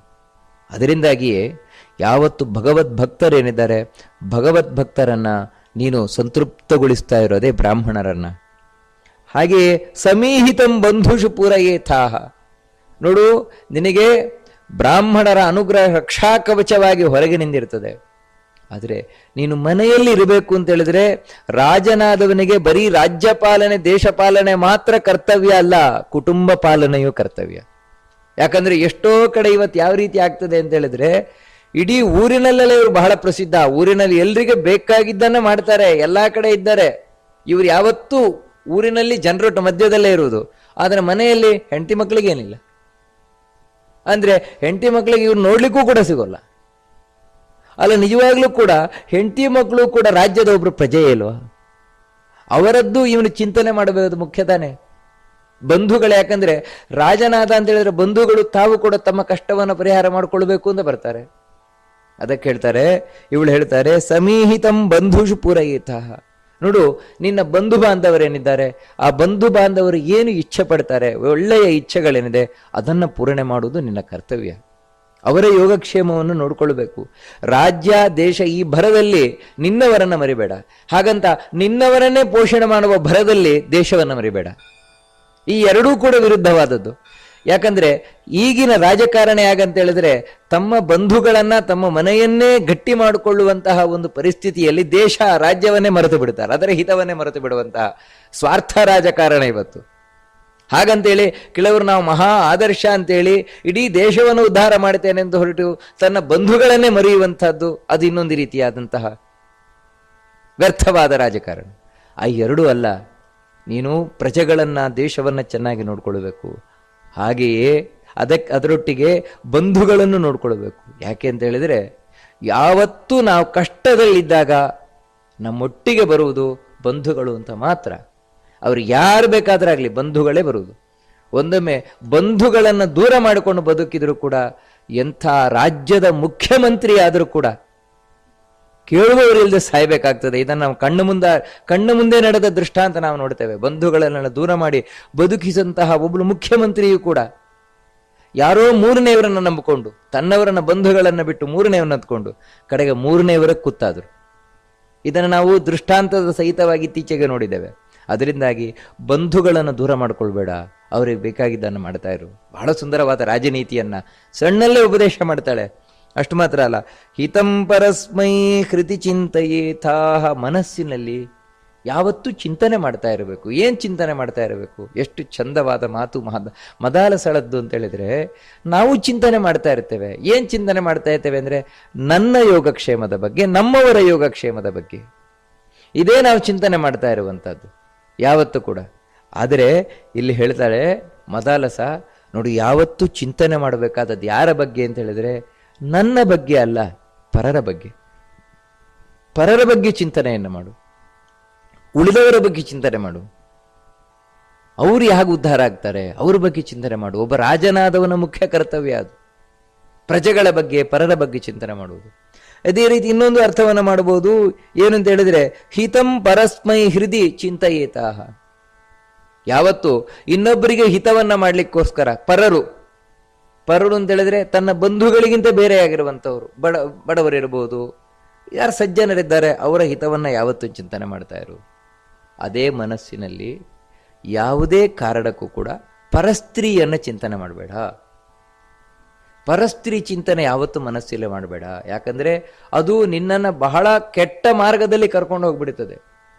ಅದರಿಂದಾಗಿಯೇ ಯಾವತ್ತು ಭಗವದ್ಭಕ್ತರೇನಿದ್ದಾರೆ ಭಗವದ್ಭಕ್ತರನ್ನ ನೀನು ಸಂತೃಪ್ತಗೊಳಿಸ್ತಾ ಇರೋದೇ ಬ್ರಾಹ್ಮಣರನ್ನ. ಹಾಗೆಯೇ ಸಮೀಹಿತಂ ಬಂಧುಷು ಪೂರಯೇಥಾಹ. ನೋಡು, ನಿನಗೆ ಬ್ರಾಹ್ಮಣರ ಅನುಗ್ರಹ ರಕ್ಷಾ ಕವಚವಾಗಿ ಹೊರಗೆ ನಿಂದಿರ್ತದೆ. ಆದರೆ ನೀನು ಮನೆಯಲ್ಲಿ ಇರಬೇಕು ಅಂತ ಹೇಳಿದ್ರೆ ರಾಜನಾದವನಿಗೆ ಬರೀ ರಾಜ್ಯ ಪಾಲನೆ ದೇಶ ಪಾಲನೆ ಮಾತ್ರ ಕರ್ತವ್ಯ ಅಲ್ಲ, ಕುಟುಂಬ ಪಾಲನೆಯೂ ಕರ್ತವ್ಯ. ಯಾಕಂದ್ರೆ ಎಷ್ಟೋ ಕಡೆ ಇವತ್ತು ಯಾವ ರೀತಿ ಆಗ್ತದೆ ಅಂತ ಹೇಳಿದ್ರೆ, ಇಡೀ ಊರಿನಲ್ಲೆಲ್ಲ ಇವರು ಬಹಳ ಪ್ರಸಿದ್ಧ, ಊರಿನಲ್ಲಿ ಎಲ್ರಿಗೆ ಬೇಕಾಗಿದ್ದನ್ನ ಮಾಡ್ತಾರೆ, ಎಲ್ಲಾ ಕಡೆ ಇದ್ದಾರೆ. ಇವ್ರು ಯಾವತ್ತೂ ಊರಿನಲ್ಲಿ ಜನರೊಟ್ಟು ಮಧ್ಯದಲ್ಲೇ ಇರುವುದು, ಆದರೆ ಮನೆಯಲ್ಲಿ ಹೆಂಡತಿ ಮಕ್ಕಳಿಗೆ ಏನಿಲ್ಲ. ಅಂದ್ರೆ ಹೆಂಡತಿ ಮಕ್ಕಳಿಗೆ ಇವ್ರು ನೋಡ್ಲಿಕ್ಕೂ ಕೂಡ ಸಿಗೋಲ್ಲ. ಅಲ್ಲ, ನಿಜವಾಗ್ಲೂ ಕೂಡ ಹೆಂಡತಿ ಮಕ್ಕಳು ಕೂಡ ರಾಜ್ಯದ ಒಬ್ರು ಪ್ರಜೆ ಇಲ್ವಾ? ಅವರದ್ದು ಇವನು ಚಿಂತನೆ ಮಾಡಬಹುದು ಮುಖ್ಯ ತಾನೆ. ಬಂಧುಗಳು, ಯಾಕಂದ್ರೆ ರಾಜನಾದ ಅಂತ ಹೇಳಿದ್ರೆ ಬಂಧುಗಳು ತಾವು ಕೂಡ ತಮ್ಮ ಕಷ್ಟವನ್ನು ಪರಿಹಾರ ಮಾಡಿಕೊಳ್ಬೇಕು ಅಂತ ಬರ್ತಾರೆ. ಅದಕ್ಕೆ ಹೇಳ್ತಾರೆ, ಇವಳು ಹೇಳ್ತಾರೆ ಸಮೀಹಿತಂ ಬಂಧುಷು ಪೂರಯಿತಃ. ನೋಡು, ನಿನ್ನ ಬಂಧು ಬಾಂಧವರೇನಿದ್ದಾರೆ ಆ ಬಂಧು ಬಾಂಧವರು ಏನು ಇಚ್ಛೆ ಪಡ್ತಾರೆ, ಒಳ್ಳೆಯ ಇಚ್ಛೆಗಳೇನಿದೆ ಅದನ್ನು ಪೂರಣೆ ಮಾಡುವುದು ನಿನ್ನ ಕರ್ತವ್ಯ. ಅವರ ಯೋಗಕ್ಷೇಮವನ್ನು ನೋಡ್ಕೊಳ್ಬೇಕು. ರಾಜ್ಯ ದೇಶ ಈ ಭರದಲ್ಲಿ ನಿನ್ನವರನ್ನ ಮರಿಬೇಡ. ಹಾಗಂತ ನಿನ್ನವರನ್ನೇ ಪೋಷಣೆ ಮಾಡುವ ಭರದಲ್ಲಿ ದೇಶವನ್ನು ಮರಿಬೇಡ. ಈ ಎರಡೂ ಕೂಡ ವಿರುದ್ಧವಾದದ್ದು. ಯಾಕಂದ್ರೆ ಈಗಿನ ರಾಜಕಾರಣ ಯಾಗಂತ ಹೇಳಿದ್ರೆ ತಮ್ಮ ಬಂಧುಗಳನ್ನ ತಮ್ಮ ಮನೆಯನ್ನೇ ಗಟ್ಟಿ ಮಾಡಿಕೊಳ್ಳುವಂತಹ ಒಂದು ಪರಿಸ್ಥಿತಿಯಲ್ಲಿ ದೇಶ ರಾಜ್ಯವನ್ನೇ ಮರೆತು ಬಿಡ್ತಾರೆ, ಅದರ ಹಿತವನ್ನೇ ಮರೆತು ಬಿಡುವಂತಹ ಸ್ವಾರ್ಥ ರಾಜಕಾರಣ ಇವತ್ತು. ಹಾಗಂತೇಳಿ ಕೆಲವರು ನಾವು ಮಹಾ ಆದರ್ಶ ಅಂತೇಳಿ ಇಡೀ ದೇಶವನ್ನು ಉದ್ಧಾರ ಮಾಡ್ತೇನೆ ಎಂದು ಹೊರಟು ತನ್ನ ಬಂಧುಗಳನ್ನೇ ಮರೆಯುವಂತಹದ್ದು, ಅದು ಇನ್ನೊಂದು ರೀತಿಯಾದಂತಹ ವ್ಯರ್ಥವಾದ ರಾಜಕಾರಣ. ಆ ಎರಡೂ ಅಲ್ಲ. ನೀನು ಪ್ರಜೆಗಳನ್ನ ದೇಶವನ್ನ ಚೆನ್ನಾಗಿ ನೋಡ್ಕೊಳ್ಬೇಕು, ಹಾಗೆಯೇ ಅದರೊಟ್ಟಿಗೆ ಬಂಧುಗಳನ್ನು ನೋಡ್ಕೊಳ್ಬೇಕು. ಯಾಕೆ ಅಂತ ಹೇಳಿದ್ರೆ ಯಾವತ್ತೂ ನಾವು ಕಷ್ಟದಲ್ಲಿದ್ದಾಗ ನಮ್ಮೊಟ್ಟಿಗೆ ಬರುವುದು ಬಂಧುಗಳು ಅಂತ ಮಾತ್ರ. ಅವ್ರು ಯಾರು ಬೇಕಾದ್ರೆ ಆಗಲಿ ಬಂಧುಗಳೇ ಬರುವುದು. ಒಂದೊಮ್ಮೆ ಬಂಧುಗಳನ್ನು ದೂರ ಮಾಡಿಕೊಂಡು ಬದುಕಿದ್ರು ಕೂಡ, ಎಂಥ ರಾಜ್ಯದ ಮುಖ್ಯಮಂತ್ರಿ ಆದರೂ ಕೂಡ ಕೇಳುವವರಿಲ್ಲದೆ ಸಾಯ್ಬೇಕಾಗ್ತದೆ. ಇದನ್ನು ನಾವು ಕಣ್ಣು ಮುಂದೆ ನಡೆದ ದೃಷ್ಟಾಂತ ನಾವು ನೋಡ್ತೇವೆ. ಬಂಧುಗಳನ್ನೆಲ್ಲ ದೂರ ಮಾಡಿ ಬದುಕಿಸಂತಹ ಒಬ್ಬಳು ಮುಖ್ಯಮಂತ್ರಿಯೂ ಕೂಡ ಯಾರೋ ಮೂರನೆಯವರನ್ನು ನಂಬಿಕೊಂಡು, ತನ್ನವರನ್ನ ಬಂಧುಗಳನ್ನ ಬಿಟ್ಟು ಮೂರನೆಯವನ್ನ ಹತ್ಕೊಂಡು ಕಡೆಗೆ ಮೂರನೆಯವರ ಕುತ್ತಾದ್ರು. ಇದನ್ನು ನಾವು ದೃಷ್ಟಾಂತದ ಸಹಿತವಾಗಿ ಇತ್ತೀಚೆಗೆ ನೋಡಿದ್ದೇವೆ. ಅದರಿಂದಾಗಿ ಬಂಧುಗಳನ್ನು ದೂರ ಮಾಡ್ಕೊಳ್ಬೇಡ, ಅವ್ರಿಗೆ ಬೇಕಾಗಿದ್ದನ್ನು ಮಾಡ್ತಾ ಇರು. ಬಹಳ ಸುಂದರವಾದ ರಾಜನೀತಿಯನ್ನ ಸಣ್ಣಲ್ಲೇ ಉಪದೇಶ ಮಾಡ್ತಾಳೆ. ಅಷ್ಟು ಮಾತ್ರ ಅಲ್ಲ, ಹಿತಂ ಪರಸ್ಮೈ ಹೃತಿ ಚಿಂತೆಯೇಥಾಹ. ಮನಸ್ಸಿನಲ್ಲಿ ಯಾವತ್ತೂ ಚಿಂತನೆ ಮಾಡ್ತಾ ಇರಬೇಕು. ಏನ್ ಚಿಂತನೆ ಮಾಡ್ತಾ ಇರಬೇಕು? ಎಷ್ಟು ಚಂದವಾದ ಮಾತು ಮದಾಲಸಳದ್ದು ಅಂತ ಹೇಳಿದ್ರೆ, ನಾವು ಚಿಂತನೆ ಮಾಡ್ತಾ ಇರ್ತೇವೆ. ಏನ್ ಚಿಂತನೆ ಮಾಡ್ತಾ ಇರ್ತೇವೆ ಅಂದ್ರೆ ನನ್ನ ಯೋಗಕ್ಷೇಮದ ಬಗ್ಗೆ, ನಮ್ಮವರ ಯೋಗಕ್ಷೇಮದ ಬಗ್ಗೆ. ಇದೇ ನಾವು ಚಿಂತನೆ ಮಾಡ್ತಾ ಇರುವಂತಹದ್ದು ಯಾವತ್ತೂ ಕೂಡ. ಆದರೆ ಇಲ್ಲಿ ಹೇಳ್ತಾಳೆ ಮದಾಲಸ, ನೋಡಿ, ಯಾವತ್ತೂ ಚಿಂತನೆ ಮಾಡಬೇಕಾದದ್ದು ಯಾರ ಬಗ್ಗೆ ಅಂತ ಹೇಳಿದ್ರೆ ನನ್ನ ಬಗ್ಗೆ ಅಲ್ಲ, ಪರರ ಬಗ್ಗೆ. ಪರರ ಬಗ್ಗೆ ಚಿಂತನೆಯನ್ನು ಮಾಡು, ಉಳಿದವರ ಬಗ್ಗೆ ಚಿಂತನೆ ಮಾಡು. ಅವರು ಹೇಗೆ ಉದ್ಧಾರ ಆಗ್ತಾರೆ ಅವ್ರ ಬಗ್ಗೆ ಚಿಂತನೆ ಮಾಡು. ಒಬ್ಬ ರಾಜನಾದವನ ಮುಖ್ಯ ಕರ್ತವ್ಯ ಅದು, ಪ್ರಜೆಗಳ ಬಗ್ಗೆ ಪರರ ಬಗ್ಗೆ ಚಿಂತನೆ ಮಾಡುವುದು. ಅದೇ ರೀತಿ ಇನ್ನೊಂದು ಅರ್ಥವನ್ನು ಮಾಡಬಹುದು. ಏನು ಅಂತ ಹೇಳಿದ್ರೆ ಹಿತಂ ಪರಸ್ಮೈ ಹೃದಿ ಚಿಂತೆಯೇತಾಹ. ಯಾವತ್ತು ಇನ್ನೊಬ್ಬರಿಗೆ ಹಿತವನ್ನ ಮಾಡ್ಲಿಕ್ಕೋಸ್ಕರ ಪರರು ಅಂತ ಹೇಳಿದ್ರೆ ತನ್ನ ಬಂಧುಗಳಿಗಿಂತ ಬೇರೆಯಾಗಿರುವಂಥವ್ರು, ಬಡವರಿರ್ಬೋದು, ಯಾರು ಸಜ್ಜನರಿದ್ದಾರೆ ಅವರ ಹಿತವನ್ನ ಯಾವತ್ತೂ ಚಿಂತನೆ ಮಾಡ್ತಾ ಇರು. ಅದೇ ಮನಸ್ಸಿನಲ್ಲಿ ಯಾವುದೇ ಕಾರಣಕ್ಕೂ ಕೂಡ ಪರಸ್ತ್ರೀಯನ್ನು ಚಿಂತನೆ ಮಾಡಬೇಡ. ಪರಸ್ತ್ರೀ ಚಿಂತನೆ ಯಾವತ್ತೂ ಮನಸ್ಸಲ್ಲೇ ಮಾಡಬೇಡ. ಯಾಕಂದ್ರೆ ಅದು ನಿನ್ನನ್ನು ಬಹಳ ಕೆಟ್ಟ ಮಾರ್ಗದಲ್ಲಿ ಕರ್ಕೊಂಡು ಹೋಗ್ಬಿಡುತ್ತದೆ.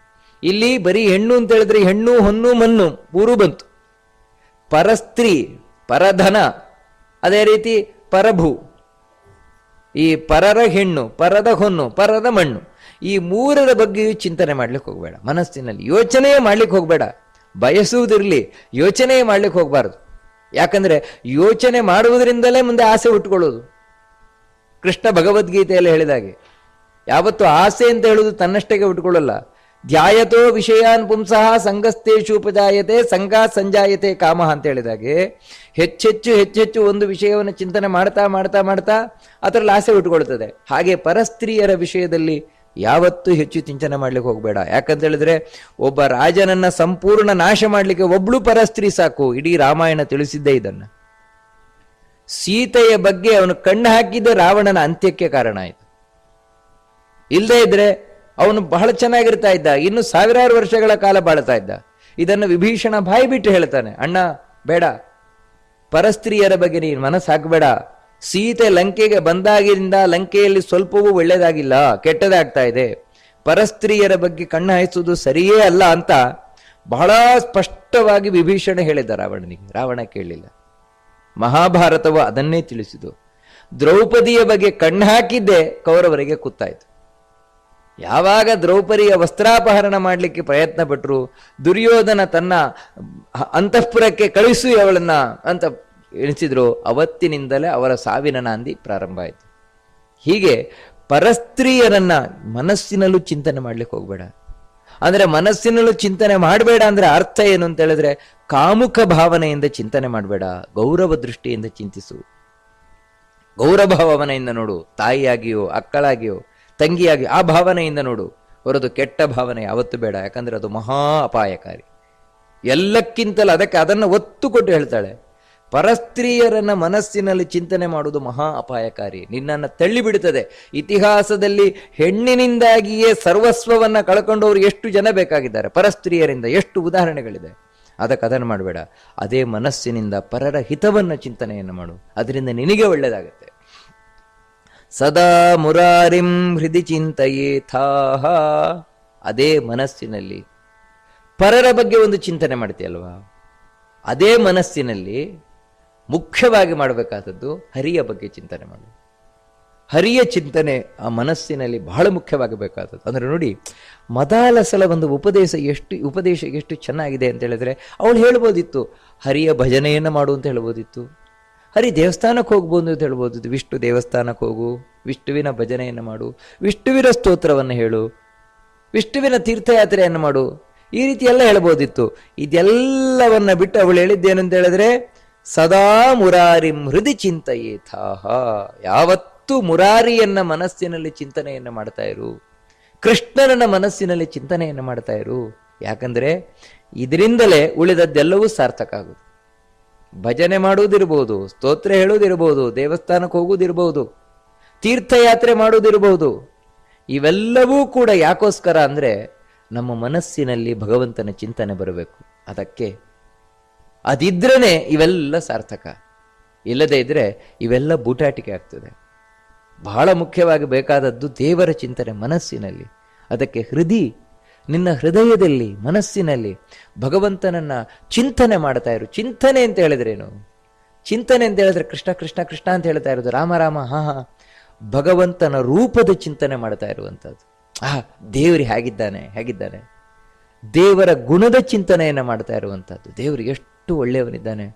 ಇಲ್ಲಿ ಬರೀ ಹೆಣ್ಣು ಅಂತ ಹೇಳಿದ್ರೆ ಹೆಣ್ಣು ಹೊನ್ನು ಮಣ್ಣು ಮೂರೂ ಬಂತು. ಪರಸ್ತ್ರೀ, ಪರಧನ, ಅದೇ ರೀತಿ ಪರಭೂ, ಈ ಪರರ ಹೆಣ್ಣು, ಪರದ ಹೊನ್ನು, ಪರದ ಮಣ್ಣು, ಈ ಮೂರರ ಬಗ್ಗೆಯೂ ಚಿಂತನೆ ಮಾಡ್ಲಿಕ್ಕೆ ಹೋಗಬೇಡ. ಮನಸ್ಸಿನಲ್ಲಿ ಯೋಚನೆಯೇ ಮಾಡ್ಲಿಕ್ಕೆ ಹೋಗಬೇಡ. ಬಯಸುವುದಿರಲಿ, ಯೋಚನೆಯೇ ಮಾಡ್ಲಿಕ್ಕೆ ಹೋಗಬಾರ್ದು. ಯಾಕಂದ್ರೆ ಯೋಚನೆ ಮಾಡುವುದರಿಂದಲೇ ಮುಂದೆ ಆಸೆ ಹುಟ್ಟುಕೊಳ್ಳೋದು. ಕೃಷ್ಣ ಭಗವದ್ಗೀತೆಯಲ್ಲಿ ಹೇಳಿದಾಗೆ ಯಾವತ್ತು ಆಸೆ ಅಂತ ಹೇಳುವುದು ತನ್ನಷ್ಟಕ್ಕೆ ಹುಟ್ಟುಕೊಳ್ಳಲ್ಲ. ಧ್ಯಾಯತೋ ವಿಷಯಾನ್ ಪುಂಸಃ ಸಂಗಸ್ತೇಷು ಉಪಜಾಯತೆ ಸಂಗಾ ಸಂಜಾಯತೆ ಕಾಮಃ ಅಂತ ಹೇಳಿದಾಗೆ ಹೆಚ್ಚೆಚ್ಚು ಒಂದು ವಿಷಯವನ್ನು ಚಿಂತನೆ ಮಾಡ್ತಾ ಮಾಡ್ತಾ ಮಾಡ್ತಾ ಅದರಲ್ಲಿ ಆಸೆ ಹುಟ್ಟುಕೊಳ್ತದೆ. ಹಾಗೆ ಪರಸ್ತ್ರೀಯರ ವಿಷಯದಲ್ಲಿ ಯಾವತ್ತೂ ಹೆಚ್ಚು ಚಿಂತನೆ ಮಾಡ್ಲಿಕ್ಕೆ ಹೋಗಬೇಡ. ಯಾಕಂತ ಹೇಳಿದ್ರೆ ಒಬ್ಬ ರಾಜನನ್ನ ಸಂಪೂರ್ಣ ನಾಶ ಮಾಡ್ಲಿಕ್ಕೆ ಒಬ್ಳು ಪರಸ್ತ್ರೀ ಸಾಕು. ಇಡೀ ರಾಮಾಯಣ ತಿಳಿಸಿದ್ದೇ ಇದನ್ನ. ಸೀತೆಯ ಬಗ್ಗೆ ಅವನು ಕಣ್ಣು ಹಾಕಿದ್ದೆ ರಾವಣನ ಅಂತ್ಯಕ್ಕೆ ಕಾರಣ ಆಯಿತು. ಇಲ್ಲದೇ ಇದ್ರೆ ಅವನು ಬಹಳ ಚೆನ್ನಾಗಿರ್ತಾ ಇದ್ದ, ಇನ್ನು ಸಾವಿರಾರು ವರ್ಷಗಳ ಕಾಲ ಬಾಳ್ತಾ ಇದ್ದ. ಇದನ್ನು ವಿಭೀಷಣ ಬಾಯಿ ಬಿಟ್ಟು ಹೇಳ್ತಾನೆ, ಅಣ್ಣ ಬೇಡ, ಪರಸ್ತ್ರೀಯರ ಬಗ್ಗೆ ನೀನು ಮನಸ್ಸು ಹಾಕಬೇಡ. ಸೀತೆ ಲಂಕೆಗೆ ಬಂದಾಗಿನಿಂದ ಲಂಕೆಯಲ್ಲಿ ಸ್ವಲ್ಪವೂ ಒಳ್ಳೇದಾಗಿಲ್ಲ, ಕೆಟ್ಟದಾಗ್ತಾ ಇದೆ. ಪರಸ್ತ್ರೀಯರ ಬಗ್ಗೆ ಕಣ್ಣು ಹಾಯಿಸುವುದು ಸರಿಯೇ ಅಲ್ಲ ಅಂತ ಬಹಳ ಸ್ಪಷ್ಟವಾಗಿ ವಿಭೀಷಣ ಹೇಳಿದ್ದ ರಾವಣನಿಗೆ. ರಾವಣ ಕೇಳಲಿಲ್ಲ. ಮಹಾಭಾರತವು ಅದನ್ನೇ ತಿಳಿಸಿತು. ದ್ರೌಪದಿಯ ಬಗ್ಗೆ ಕಣ್ಣು ಹಾಕಿದ್ದೆ ಕೌರವರಿಗೆ ಕುತ್ತಾಯಿತು. ಯಾವಾಗ ದ್ರೌಪದಿಯ ವಸ್ತ್ರಾಪಹರಣ ಮಾಡಲಿಕ್ಕೆ ಪ್ರಯತ್ನ ಪಟ್ಟರು, ದುರ್ಯೋಧನ ತನ್ನ ಅಂತಃಪುರಕ್ಕೆ ಕಳಿಸು ಅವಳನ್ನ ಅಂತ ಎಣಿಸಿದ್ರು, ಅವತ್ತಿನಿಂದಲೇ ಅವರ ಸಾವಿನ ನಾಂದಿ ಪ್ರಾರಂಭ ಆಯಿತು. ಹೀಗೆ ಪರಸ್ತ್ರೀಯರನ್ನ ಮನಸ್ಸಿನಲ್ಲೂ ಚಿಂತನೆ ಮಾಡ್ಲಿಕ್ಕೆ ಹೋಗ್ಬೇಡ. ಅಂದ್ರೆ ಮನಸ್ಸಿನಲ್ಲೂ ಚಿಂತನೆ ಮಾಡಬೇಡ ಅಂದ್ರೆ ಅರ್ಥ ಏನು ಅಂತ ಹೇಳಿದ್ರೆ, ಕಾಮುಕ ಭಾವನೆಯಿಂದ ಚಿಂತನೆ ಮಾಡಬೇಡ, ಗೌರವ ದೃಷ್ಟಿಯಿಂದ ಚಿಂತಿಸು. ಗೌರವ ಭಾವನೆಯಿಂದ ನೋಡು, ತಾಯಿಯಾಗಿಯೋ ಅಕ್ಕಳಾಗಿಯೋ ತಂಗಿಯಾಗಿ ಆ ಭಾವನೆಯಿಂದ ನೋಡು, ಹೊರದು ಕೆಟ್ಟ ಭಾವನೆ ಯಾವತ್ತೂ ಬೇಡ. ಯಾಕಂದ್ರೆ ಅದು ಮಹಾ ಅಪಾಯಕಾರಿ. ಎಲ್ಲಕ್ಕಿಂತಲೂ ಅದನ್ನು ಒತ್ತು ಕೊಟ್ಟು ಹೇಳ್ತಾಳೆ, ಪರಸ್ತ್ರೀಯರನ್ನ ಮನಸ್ಸಿನಲ್ಲಿ ಚಿಂತನೆ ಮಾಡುವುದು ಮಹಾ ಅಪಾಯಕಾರಿ, ನಿನ್ನನ್ನು ತಳ್ಳಿಬಿಡುತ್ತದೆ. ಇತಿಹಾಸದಲ್ಲಿ ಹೆಣ್ಣಿನಿಂದಾಗಿಯೇ ಸರ್ವಸ್ವವನ್ನ ಕಳ್ಕೊಂಡವರು ಎಷ್ಟು ಜನ ಬೇಕಾಗಿದ್ದಾರೆ, ಪರಸ್ತ್ರೀಯರಿಂದ ಎಷ್ಟು ಉದಾಹರಣೆಗಳಿದೆ. ಅದನ್ನು ಮಾಡಬೇಡ. ಅದೇ ಮನಸ್ಸಿನಿಂದ ಪರರ ಹಿತವನ್ನ ಚಿಂತನೆಯನ್ನು ಮಾಡು, ಅದರಿಂದ ನಿನಗೆ ಒಳ್ಳೆಯದಾಗತ್ತೆ. ಸದಾ ಮುರಾರಿಂ ಹೃದಯ ಚಿಂತೆಯೇಥಾಹ. ಅದೇ ಮನಸ್ಸಿನಲ್ಲಿ ಪರರ ಬಗ್ಗೆ ಒಂದು ಚಿಂತನೆ ಮಾಡ್ತೀಯಲ್ವಾ, ಅದೇ ಮನಸ್ಸಿನಲ್ಲಿ ಮುಖ್ಯವಾಗಿ ಮಾಡಬೇಕಾದದ್ದು ಹರಿಯ ಬಗ್ಗೆ ಚಿಂತನೆ ಮಾಡು. ಹರಿಯ ಚಿಂತನೆ ಆ ಮನಸ್ಸಿನಲ್ಲಿ ಬಹಳ ಮುಖ್ಯವಾಗಿ ಬೇಕಾದದ್ದು. ಅಂದ್ರೆ ನೋಡಿ, ಮದಾಲಸಲ ಒಂದು ಉಪದೇಶ ಎಷ್ಟು ಚೆನ್ನಾಗಿದೆ ಅಂತ ಹೇಳಿದ್ರೆ, ಅವಳು ಹೇಳ್ಬೋದಿತ್ತು ಹರಿಯ ಭಜನೆಯನ್ನು ಮಾಡು ಅಂತ ಹೇಳ್ಬೋದಿತ್ತು, ಹರಿ ದೇವಸ್ಥಾನಕ್ಕೆ ಹೋಗ್ಬೋದು ಅಂತ ಹೇಳ್ಬೋದಿತ್ತು, ವಿಷ್ಣು ದೇವಸ್ಥಾನಕ್ಕೆ ಹೋಗು, ವಿಷ್ಣುವಿನ ಭಜನೆಯನ್ನು ಮಾಡು, ವಿಷ್ಣುವಿನ ಸ್ತೋತ್ರವನ್ನು ಹೇಳು, ವಿಷ್ಣುವಿನ ತೀರ್ಥಯಾತ್ರೆಯನ್ನು ಮಾಡು, ಈ ರೀತಿ ಎಲ್ಲ ಹೇಳ್ಬೋದಿತ್ತು. ಇದೆಲ್ಲವನ್ನ ಬಿಟ್ಟು ಅವಳು ಹೇಳಿದ್ದೇನಂತ ಹೇಳಿದ್ರೆ, ಸದಾ ಮುರಾರಿಂ ಹೃದಯ ಚಿಂತೆಯೇಥಾಹ. ಯಾವತ್ತೂ ಮುರಾರಿಯನ್ನ ಮನಸ್ಸಿನಲ್ಲಿ ಚಿಂತನೆಯನ್ನು ಮಾಡ್ತಾ ಇರು, ಕೃಷ್ಣನನ್ನ ಮನಸ್ಸಿನಲ್ಲಿ ಚಿಂತನೆಯನ್ನು ಮಾಡ್ತಾ ಇರು. ಯಾಕಂದ್ರೆ ಇದರಿಂದಲೇ ಉಳಿದದ್ದೆಲ್ಲವೂ ಸಾರ್ಥಕ ಆಗುದು. ಭಜನೆ ಮಾಡುವುದಿರ್ಬೋದು, ಸ್ತೋತ್ರ ಹೇಳುವುದಿರ್ಬೋದು, ದೇವಸ್ಥಾನಕ್ಕೆ ಹೋಗುವುದಿರ್ಬೋದು, ತೀರ್ಥಯಾತ್ರೆ ಮಾಡುವುದಿರ್ಬೋದು, ಇವೆಲ್ಲವೂ ಕೂಡ ಯಾಕೋಸ್ಕರ ಅಂದ್ರೆ ನಮ್ಮ ಮನಸ್ಸಿನಲ್ಲಿ ಭಗವಂತನ ಚಿಂತನೆ ಬರಬೇಕು. ಅದಕ್ಕೆ ಅದಿದ್ರೇ ಇವೆಲ್ಲ ಸಾರ್ಥಕ. ಇಲ್ಲದೇ ಇದ್ರೆ ಇವೆಲ್ಲ ಬೂಟಾಟಿಕೆ ಆಗ್ತದೆ. ಬಹಳ ಮುಖ್ಯವಾಗಿ ಬೇಕಾದದ್ದು ದೇವರ ಚಿಂತನೆ ಮನಸ್ಸಿನಲ್ಲಿ. ಅದಕ್ಕೆ ನಿನ್ನ ಹೃದಯದಲ್ಲಿ ಮನಸ್ಸಿನಲ್ಲಿ ಭಗವಂತನನ್ನ ಚಿಂತನೆ ಮಾಡ್ತಾ ಇರು. ಚಿಂತನೆ ಅಂತ ಹೇಳಿದ್ರೇನು? ಚಿಂತನೆ ಅಂತ ಹೇಳಿದ್ರೆ ಕೃಷ್ಣ ಕೃಷ್ಣ ಕೃಷ್ಣ ಅಂತ ಹೇಳ್ತಾ ಇರೋದು, ರಾಮ ರಾಮ ಹಾ ಹಾ, ಭಗವಂತನ ರೂಪದ ಚಿಂತನೆ ಮಾಡ್ತಾ ಇರುವಂಥದ್ದು. ದೇವರು ಹೇಗಿದ್ದಾನೆ, ದೇವರ ಗುಣದ ಚಿಂತನೆಯನ್ನು ಮಾಡ್ತಾ ಇರುವಂಥದ್ದು. ದೇವರು ಎಷ್ಟು ಒಳ್ಳೆಯವನಿದ್ದಾನೆ,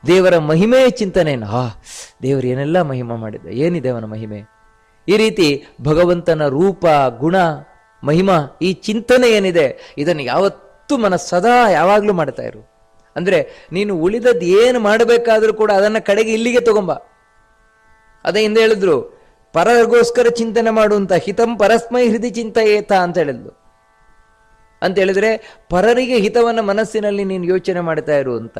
ದೇವರ ಮಹಿಮೆಯ ಚಿಂತನೆಯನ್ನು, ದೇವರು ಏನೆಲ್ಲ ಮಹಿಮೆ ಮಾಡಿದ್ದ, ಏನಿದೆ ಅವನ ಮಹಿಮೆ, ಈ ರೀತಿ ಭಗವಂತನ ರೂಪ ಗುಣ ಮಹಿಮಾ ಈ ಚಿಂತನೆ ಏನಿದೆ ಇದನ್ನು ಯಾವತ್ತೂ ಸದಾ ಯಾವಾಗಲೂ ಮಾಡ್ತಾ ಇರು. ಅಂದ್ರೆ ನೀನು ಉಳಿದದ್ದು ಏನು ಮಾಡಬೇಕಾದ್ರೂ ಕೂಡ ಅದನ್ನ ಕಡೆಗೆ ಇಲ್ಲಿಗೆ ತಗೊಂಬ. ಅದೇ ಹಿಂದೆ ಹೇಳಿದ್ರು, ಪರಗೋಸ್ಕರ ಚಿಂತನೆ ಮಾಡುವಂತ ಹಿತಂ ಪರಸ್ಮೈ ಹೃದಯ ಚಿಂತೆಯೇತ ಅಂತ ಹೇಳಿದ್ಲು. ಅಂತ ಹೇಳಿದ್ರೆ ಪರರಿಗೆ ಹಿತವನ್ನ ಮನಸ್ಸಿನಲ್ಲಿ ನೀನು ಯೋಚನೆ ಮಾಡ್ತಾ ಇರು ಅಂತ.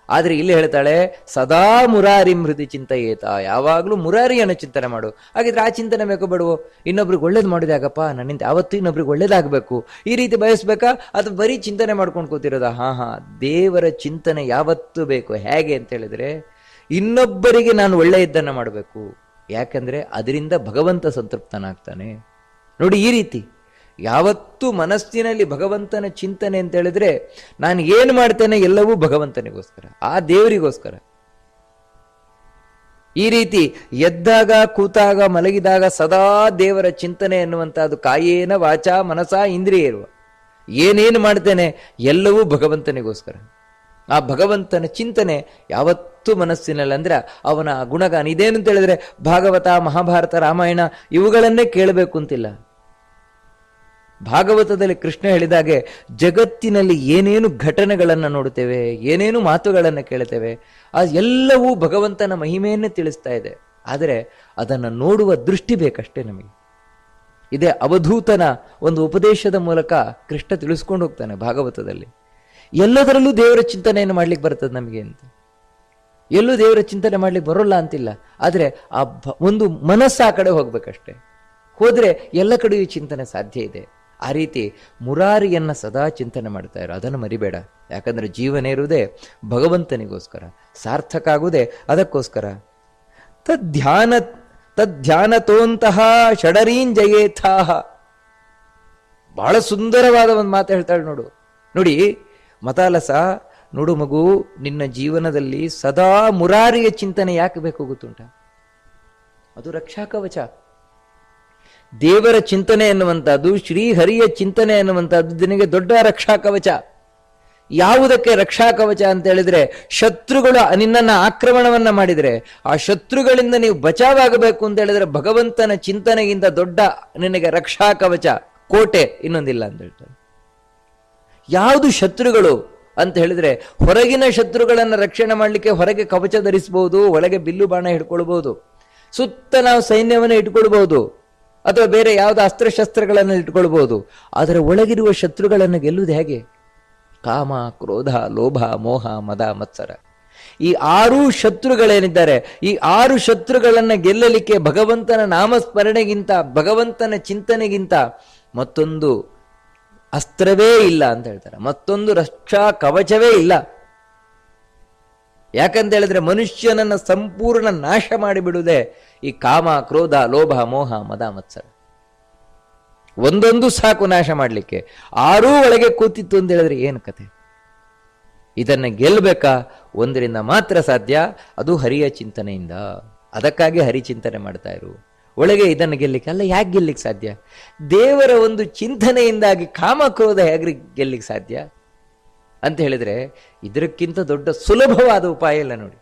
ಆದ್ರೆ ಇಲ್ಲಿ ಹೇಳ್ತಾಳೆ ಸದಾ ಮುರಾರಿ ಹೃದಯ ಚಿಂತೆಯೇತ, ಯಾವಾಗ್ಲೂ ಮುರಾರಿಯನ್ನು ಚಿಂತನೆ ಮಾಡು. ಹಾಗಿದ್ರೆ ಆ ಚಿಂತನೆ ಬೇಕೋ ಬೇಡವೋ? ಇನ್ನೊಬ್ರಿಗೆ ಒಳ್ಳೇದು ಮಾಡೋದಾಗಪ್ಪ, ನನ್ನಿಂದ ಯಾವತ್ತೂ ಇನ್ನೊಬ್ರಿಗೆ ಒಳ್ಳೇದಾಗಬೇಕು, ಈ ರೀತಿ ಬಯಸ್ಬೇಕಾ? ಅದು ಬರೀ ಚಿಂತನೆ ಮಾಡ್ಕೊಂಡು ಕೂತಿರೋದ? ಹಾ, ದೇವರ ಚಿಂತನೆ ಯಾವತ್ತೂ ಬೇಕು. ಹೇಗೆ ಅಂತ ಹೇಳಿದ್ರೆ, ಇನ್ನೊಬ್ಬರಿಗೆ ನಾನು ಒಳ್ಳೆಯದನ್ನ ಮಾಡಬೇಕು. ಯಾಕಂದ್ರೆ ಅದರಿಂದ ಭಗವಂತ ಸಂತೃಪ್ತನಾಗ್ತಾನೆ. ನೋಡಿ, ಈ ರೀತಿ ಯಾವತ್ತೂ ಮನಸ್ಸಿನಲ್ಲಿ ಭಗವಂತನ ಚಿಂತನೆ ಅಂತ ಹೇಳಿದ್ರೆ, ನಾನು ಏನು ಮಾಡ್ತೇನೆ ಎಲ್ಲವೂ ಭಗವಂತನಿಗೋಸ್ಕರ, ಆ ದೇವರಿಗೋಸ್ಕರ. ಈ ರೀತಿ ಎದ್ದಾಗ, ಕೂತಾಗ, ಮಲಗಿದಾಗ ಸದಾ ದೇವರ ಚಿಂತನೆ ಎನ್ನುವಂತಹದ್ದು ಕಾಯೇನ ವಾಚ ಮನಸ ಇಂದ್ರಿಯ ಇರುವ ಏನೇನು ಮಾಡ್ತೇನೆ ಎಲ್ಲವೂ ಭಗವಂತನಿಗೋಸ್ಕರ. ಆ ಭಗವಂತನ ಚಿಂತನೆ ಯಾವತ್ತೂ ಮನಸ್ಸಿನಲ್ಲಿ. ಅಂದ್ರೆ ಅವನ ಗುಣಗಾನ ಇದೇನು ಅಂತ ಹೇಳಿದ್ರೆ, ಭಾಗವತ, ಮಹಾಭಾರತ, ರಾಮಾಯಣ ಇವುಗಳನ್ನೇ ಕೇಳಬೇಕು ಅಂತಿಲ್ಲ. ಭಾಗವತದಲ್ಲಿ ಕೃಷ್ಣ ಹೇಳಿದಾಗೆ ಜಗತ್ತಿನಲ್ಲಿ ಏನೇನು ಘಟನೆಗಳನ್ನು ನೋಡುತ್ತೇವೆ, ಏನೇನು ಮಾತುಗಳನ್ನು ಕೇಳುತ್ತೇವೆ, ಆ ಎಲ್ಲವೂ ಭಗವಂತನ ಮಹಿಮೆಯನ್ನೇ ತಿಳಿಸ್ತಾ ಇದೆ. ಆದರೆ ಅದನ್ನು ನೋಡುವ ದೃಷ್ಟಿ ಬೇಕಷ್ಟೇ ನಮಗೆ. ಇದೇ ಅವಧೂತನ ಒಂದು ಉಪದೇಶದ ಮೂಲಕ ಕೃಷ್ಣ ತಿಳಿಸ್ಕೊಂಡು ಹೋಗ್ತಾನೆ ಭಾಗವತದಲ್ಲಿ. ಎಲ್ಲದರಲ್ಲೂ ದೇವರ ಚಿಂತನೆಯನ್ನು ಮಾಡ್ಲಿಕ್ಕೆ ಬರ್ತದೆ ನಮಗೆ ಅಂತ. ಎಲ್ಲೂ ದೇವರ ಚಿಂತನೆ ಮಾಡ್ಲಿಕ್ಕೆ ಬರೋಲ್ಲ ಅಂತಿಲ್ಲ. ಆದರೆ ಆ ಒಂದು ಮನಸ್ಸು ಆ ಕಡೆ ಹೋಗ್ಬೇಕಷ್ಟೆ. ಹೋದ್ರೆ ಎಲ್ಲ ಕಡೆಯೂ ಚಿಂತನೆ ಸಾಧ್ಯ ಇದೆ. ಆ ರೀತಿ ಮುರಾರಿಯನ್ನ ಸದಾ ಚಿಂತನೆ ಮಾಡ್ತಾ ಇರೋ, ಅದನ್ನು ಮರಿಬೇಡ. ಯಾಕಂದ್ರೆ ಜೀವನ ಇರುವುದೇ ಭಗವಂತನಿಗೋಸ್ಕರ, ಸಾರ್ಥಕ ಆಗುವುದೇ ಅದಕ್ಕೋಸ್ಕರ. ತದ್ಧ್ಯಾನತೋಂತಹ ಷಡರೀನ್ ಜಯೇಥಾಹ. ಬಹಳ ಸುಂದರವಾದ ಒಂದು ಮಾತು ಹೇಳ್ತಾಳೆ ನೋಡು. ನೋಡಿ ಮತಾಲಸ, ನೋಡು ಮಗು, ನಿನ್ನ ಜೀವನದಲ್ಲಿ ಸದಾ ಮುರಾರಿಯ ಚಿಂತನೆ ಯಾಕೆ ಬೇಕು ಗೊತ್ತುಂಟ? ಅದು ರಕ್ಷಾ ಕವಚ. ದೇವರ ಚಿಂತನೆ ಎನ್ನುವಂತಹದ್ದು, ಶ್ರೀಹರಿಯ ಚಿಂತನೆ ಎನ್ನುವಂತಹದ್ದು ನಿನಗೆ ದೊಡ್ಡ ರಕ್ಷಾ ಕವಚ. ಯಾವುದಕ್ಕೆ ರಕ್ಷಾ ಕವಚ ಅಂತ ಹೇಳಿದ್ರೆ, ಶತ್ರುಗಳು ನಿನ್ನನ್ನು ಆಕ್ರಮಣವನ್ನ ಮಾಡಿದರೆ ಆ ಶತ್ರುಗಳಿಂದ ನೀವು ಬಚಾವಾಗಬೇಕು ಅಂತ ಹೇಳಿದ್ರೆ ಭಗವಂತನ ಚಿಂತನೆಗಿಂತ ದೊಡ್ಡ ನಿನಗೆ ರಕ್ಷಾ ಕವಚ, ಕೋಟೆ ಇನ್ನೊಂದಿಲ್ಲ ಅಂತ ಹೇಳ್ತಾರೆ. ಯಾವುದು ಶತ್ರುಗಳು ಅಂತ ಹೇಳಿದ್ರೆ, ಹೊರಗಿನ ಶತ್ರುಗಳನ್ನು ರಕ್ಷಣೆ ಮಾಡಲಿಕ್ಕೆ ಹೊರಗೆ ಕವಚ ಧರಿಸಬಹುದು, ಒಳಗೆ ಬಿಲ್ಲು ಬಾಣ ಹಿಡ್ಕೊಳ್ಬಹುದು, ಸುತ್ತ ನಾವು ಸೈನ್ಯವನ್ನು ಇಟ್ಕೊಳ್ಬಹುದು, ಅಥವಾ ಬೇರೆ ಯಾವ್ದು ಅಸ್ತ್ರಶಸ್ತ್ರಗಳನ್ನು ಇಟ್ಕೊಳ್ಬಹುದು. ಆದರೆ ಒಳಗಿರುವ ಶತ್ರುಗಳನ್ನು ಗೆಲ್ಲುವುದು ಹೇಗೆ? ಕಾಮ, ಕ್ರೋಧ, ಲೋಭ, ಮೋಹ, ಮದ, ಮತ್ಸರ, ಈ 6 ಶತ್ರುಗಳೇನಿದ್ದಾರೆ, ಈ 6 ಶತ್ರುಗಳನ್ನು ಗೆಲ್ಲಲಿಕ್ಕೆ ಭಗವಂತನ ನಾಮಸ್ಮರಣೆಗಿಂತ, ಭಗವಂತನ ಚಿಂತನೆಗಿಂತ ಮತ್ತೊಂದು ಅಸ್ತ್ರವೇ ಇಲ್ಲ ಅಂತ ಹೇಳ್ತಾರೆ. ಮತ್ತೊಂದು ರಕ್ಷಾ ಕವಚವೇ ಇಲ್ಲ. ಯಾಕಂತ ಹೇಳಿದ್ರೆ ಮನುಷ್ಯನನ್ನ ಸಂಪೂರ್ಣ ನಾಶ ಮಾಡಿಬಿಡುವುದೇ ಈ ಕಾಮ, ಕ್ರೋಧ, ಲೋಭ, ಮೋಹ, ಮದ, ಮತ್ಸರ. ಒಂದೊಂದು ಸಾಕು ನಾಶ ಮಾಡಲಿಕ್ಕೆ. 6 ಒಳಗೆ ಕೂತಿತ್ತು ಅಂತ ಹೇಳಿದ್ರೆ ಏನು ಕತೆ? ಇದನ್ನ ಗೆಲ್ಲಬೇಕಾ? ಒಂದರಿಂದ ಮಾತ್ರ ಸಾಧ್ಯ, ಅದು ಹರಿಯ ಚಿಂತನೆಯಿಂದ. ಅದಕ್ಕಾಗಿ ಹರಿ ಚಿಂತನೆ ಮಾಡ್ತಾ ಇರು. ಒಳಗೆ ಇದನ್ನು ಗೆಲ್ಲಿಕ್ಕೆ ಅಲ್ಲ. ಯಾಕೆ ಗೆಲ್ಲಿಕ್ಕೆ ಸಾಧ್ಯ? ದೇವರ ಒಂದು ಚಿಂತನೆಯಿಂದಾಗಿ ಕಾಮ, ಕ್ರೋಧ ಹೇಗೆ ಗೆಲ್ಲಿಕ್ಕೆ ಸಾಧ್ಯ ಅಂತ ಹೇಳಿದ್ರೆ, ಇದಕ್ಕಿಂತ ದೊಡ್ಡ ಸುಲಭವಾದ ಉಪಾಯ ಇಲ್ಲ ನೋಡಿ.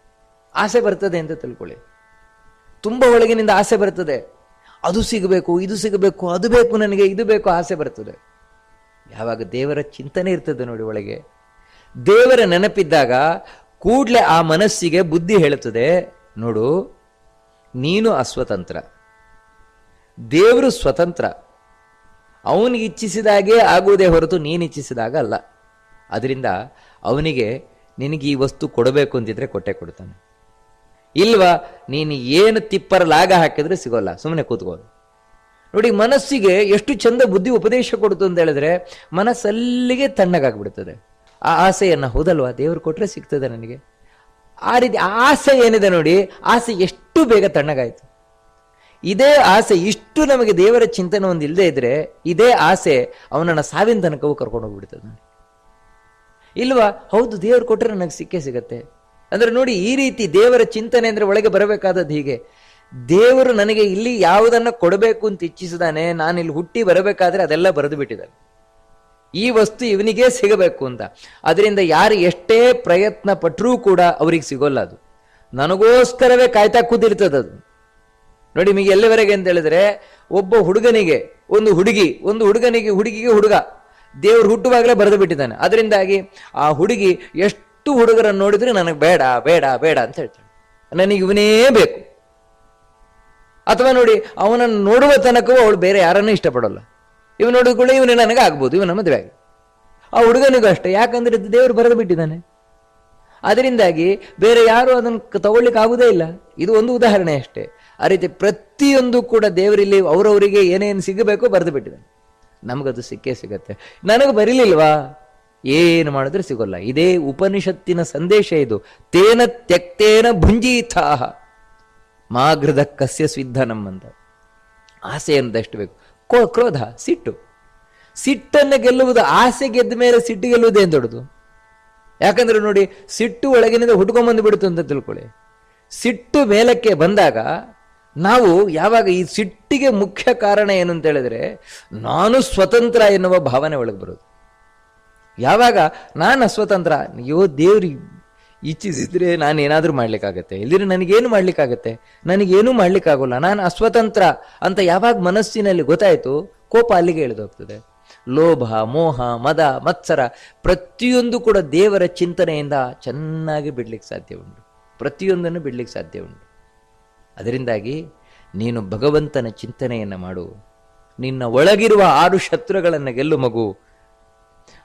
ಆಸೆ ಬರ್ತದೆ ಅಂತ ತಿಳ್ಕೊಳ್ಳಿ. ತುಂಬ ಒಳಗಿನಿಂದ ಆಸೆ ಬರ್ತದೆ. ಅದು ಸಿಗಬೇಕು, ಇದು ಸಿಗಬೇಕು, ಅದು ಬೇಕು ನನಗೆ, ಇದು ಬೇಕು, ಆಸೆ ಬರ್ತದೆ. ಯಾವಾಗ ದೇವರ ಚಿಂತನೆ ಇರ್ತದೆ ನೋಡಿ ಒಳಗೆ, ದೇವರ ನೆನಪಿದ್ದಾಗ ಕೂಡ್ಲೆ ಆ ಮನಸ್ಸಿಗೆ ಬುದ್ಧಿ ಹೇಳುತ್ತದೆ, ನೋಡು ನೀನು ಅಸ್ವತಂತ್ರ, ದೇವರು ಸ್ವತಂತ್ರ. ಅವನಿಗೆ ಇಚ್ಛಿಸಿದಾಗೆ ಆಗುವುದೇ ಹೊರತು ನೀನು ಇಚ್ಛಿಸಿದಾಗ ಅಲ್ಲ. ಅದರಿಂದ ಅವನಿಗೆ ನಿನಗೆ ಈ ವಸ್ತು ಕೊಡಬೇಕು ಅಂತಿದ್ರೆ ಕೊಟ್ಟೆ ಕೊಡ್ತಾನೆ. ಇಲ್ವಾ, ನೀನು ಏನು ತಿಪ್ಪರ ಲಾಗ ಹಾಕಿದ್ರೆ ಸಿಗೋಲ್ಲ, ಸುಮ್ಮನೆ ಕೂತ್ಕೋದು. ನೋಡಿ ಮನಸ್ಸಿಗೆ ಎಷ್ಟು ಚಂದ ಬುದ್ಧಿ ಉಪದೇಶ ಕೊಡ್ತು ಅಂತ ಹೇಳಿದ್ರೆ, ಮನಸ್ಸಲ್ಲಿಗೆ ತಣ್ಣಗಾಗ್ಬಿಡ್ತದೆ. ಆ ಆಸೆಯನ್ನ, ಹೌದಲ್ವಾ, ದೇವರು ಕೊಟ್ರೆ ಸಿಗ್ತದೆ ನನಗೆ. ಆ ರೀತಿ ಆಸೆ ಏನಿದೆ ನೋಡಿ, ಆಸೆ ಎಷ್ಟು ಬೇಗ ತಣ್ಣಗಾಯ್ತು. ಇದೇ ಆಸೆ ಇಷ್ಟು ನಮಗೆ ದೇವರ ಚಿಂತನೆ ಒಂದು ಇಲ್ಲದೆ ಇದ್ರೆ, ಇದೇ ಆಸೆ ಅವನನ್ನ ಸಾವಿನ ತನಕವೂ ಕರ್ಕೊಂಡು ಹೋಗ್ಬಿಡ್ತದೆ. ಇಲ್ವಾ, ಹೌದು, ದೇವರು ಕೊಟ್ರೆ ನನಗೆ ಸಿಕ್ಕೇ ಸಿಗತ್ತೆ ಅಂದ್ರೆ ನೋಡಿ, ಈ ರೀತಿ ದೇವರ ಚಿಂತನೆ ಅಂದ್ರೆ ಒಳಗೆ ಬರಬೇಕಾದದ್ದು ಹೀಗೆ. ದೇವರು ನನಗೆ ಇಲ್ಲಿ ಯಾವುದನ್ನ ಕೊಡಬೇಕು ಅಂತ ಇಚ್ಛಿಸಿದಾನೆ, ನಾನಿಲ್ಲಿ ಹುಟ್ಟಿ ಬರಬೇಕಾದ್ರೆ ಅದೆಲ್ಲ ಬರೆದು ಬಿಟ್ಟಿದ್ದಾನೆ. ಈ ವಸ್ತು ಇವನಿಗೆ ಸಿಗಬೇಕು ಅಂತ. ಅದರಿಂದ ಯಾರು ಎಷ್ಟೇ ಪ್ರಯತ್ನ ಪಟ್ಟರೂ ಕೂಡ ಅವ್ರಿಗೆ ಸಿಗೋಲ್ಲ. ಅದು ನನಗೋಸ್ಕರವೇ ಕಾಯ್ತಾ ಕೂತಿರ್ತದದು. ನೋಡಿ ನಿಮಗೆ ಎಲ್ಲಿವರೆಗೆ ಅಂತ ಹೇಳಿದ್ರೆ, ಒಬ್ಬ ಹುಡುಗನಿಗೆ ಒಂದು ಹುಡುಗಿ, ಒಂದು ಹುಡುಗಿಗೆ ಹುಡುಗ ದೇವರು ಹುಟ್ಟುವಾಗಲೇ ಬರೆದು ಬಿಟ್ಟಿದ್ದಾನೆ. ಅದರಿಂದಾಗಿ ಆ ಹುಡುಗಿ ಎಷ್ಟು ಹುಡುಗರನ್ನು ನೋಡಿದ್ರೆ ನನಗೆ ಬೇಡ ಬೇಡ ಬೇಡ ಅಂತ ಹೇಳ್ತಾಳೆ, ನನಗೆ ಇವನೇ ಬೇಕು. ಅಥವಾ ನೋಡಿ, ಅವನನ್ನು ನೋಡುವ ತನಕವೂ ಅವಳು ಬೇರೆ ಯಾರನ್ನೂ ಇಷ್ಟಪಡೋಲ್ಲ. ಇವನು ನೋಡಿಕೊಳ್ಳಿ, ಇವನೇ ನನಗೆ ಆಗ್ಬೋದು, ಇವನ ಮದುವೆ ಆಗಿ. ಆ ಹುಡುಗನಿಗೂ ಅಷ್ಟೇ. ಯಾಕಂದ್ರೆ ದೇವರು ಬರೆದು ಬಿಟ್ಟಿದ್ದಾನೆ. ಅದರಿಂದಾಗಿ ಬೇರೆ ಯಾರು ಅದನ್ನು ತಗೊಳ್ಳಿಕ್ಕೆ ಆಗುವುದೇ ಇಲ್ಲ. ಇದು ಒಂದು ಉದಾಹರಣೆ ಅಷ್ಟೇ. ಆ ರೀತಿ ಪ್ರತಿಯೊಂದು ಕೂಡ ದೇವರಲ್ಲಿ ಅವರವರಿಗೆ ಏನೇನು ಸಿಗಬೇಕೋ ಬರೆದು ಬಿಟ್ಟಿದೆ. ನಮಗದು ಸಿಕ್ಕೇ ಸಿಗತ್ತೆ. ನನಗೆ ಬರೀಲಿಲ್ವಾ, ಏನು ಮಾಡಿದ್ರೆ ಸಿಗೋಲ್ಲ. ಇದೇ ಉಪನಿಷತ್ತಿನ ಸಂದೇಶ ಇದು. ತೇನ ತ್ಯಕ್ತೇನ ಭುಂಜೀಥಾಹ ಮಾಗೃದ ಕಸ್ಯ ಸ್ವಿಧನಂ ಅಂತ. ಆಸೆ ಅನ್ನದಷ್ಟು ಬೇಕು. ಕ್ರೋಧ, ಸಿಟ್ಟು. ಸಿಟ್ಟನ್ನು ಗೆಲ್ಲುವುದು, ಆಸೆ ಗೆದ್ದ ಮೇಲೆ ಸಿಟ್ಟು ಗೆಲ್ಲುವುದೇನು ದೊಡ್ಡದು? ಯಾಕಂದ್ರೆ ನೋಡಿ, ಸಿಟ್ಟು ಒಳಗಿನಿಂದ ಹುಡ್ಕೊಂಬಂದು ಬಿಡುತ್ತೆ ಅಂತ ತಿಳ್ಕೊಳ್ಳಿ. ಸಿಟ್ಟು ಮೇಲಕ್ಕೆ ಬಂದಾಗ ನಾವು ಯಾವಾಗ ಈ ಸಿಟ್ಟಿಗೆ ಮುಖ್ಯ ಕಾರಣ ಏನು ಅಂತ ಹೇಳಿದ್ರೆ, ನಾನು ಸ್ವತಂತ್ರ ಎನ್ನುವ ಭಾವನೆ ಒಳಗೆ ಬರೋದು. ಯಾವಾಗ ನಾನು ಅಸ್ವತಂತ್ರ, ಅಯ್ಯೋ ದೇವ್ರಿ ಇಚ್ಛಿಸಿದ್ರೆ ನಾನು ಏನಾದರೂ ಮಾಡ್ಲಿಕ್ಕಾಗತ್ತೆ, ಇಲ್ಲದ್ರೆ ನನಗೇನು ಮಾಡ್ಲಿಕ್ಕಾಗತ್ತೆ, ನನಗೇನು ಮಾಡ್ಲಿಕ್ಕಾಗೋಲ್ಲ, ನಾನು ಅಸ್ವತಂತ್ರ ಅಂತ ಯಾವಾಗ ಮನಸ್ಸಿನಲ್ಲಿ ಗೊತ್ತಾಯ್ತು, ಕೋಪ ಅಲ್ಲಿಗೆ ಇಳಿದೋಗ್ತದೆ. ಲೋಭ, ಮೋಹ, ಮದ, ಮತ್ಸರ ಪ್ರತಿಯೊಂದು ಕೂಡ ದೇವರ ಚಿಂತನೆಯಿಂದ ಚೆನ್ನಾಗಿ ಬಿಡ್ಲಿಕ್ಕೆ ಸಾಧ್ಯ ಉಂಟು. ಪ್ರತಿಯೊಂದನ್ನು ಬಿಡ್ಲಿಕ್ಕೆ ಸಾಧ್ಯ ಉಂಟು. ಅದರಿಂದಾಗಿ ನೀನು ಭಗವಂತನ ಚಿಂತನೆಯನ್ನು ಮಾಡು. ನಿನ್ನ ಒಳಗಿರುವ 6 ಶತ್ರುಗಳನ್ನು ಗೆಲ್ಲು ಮಗು.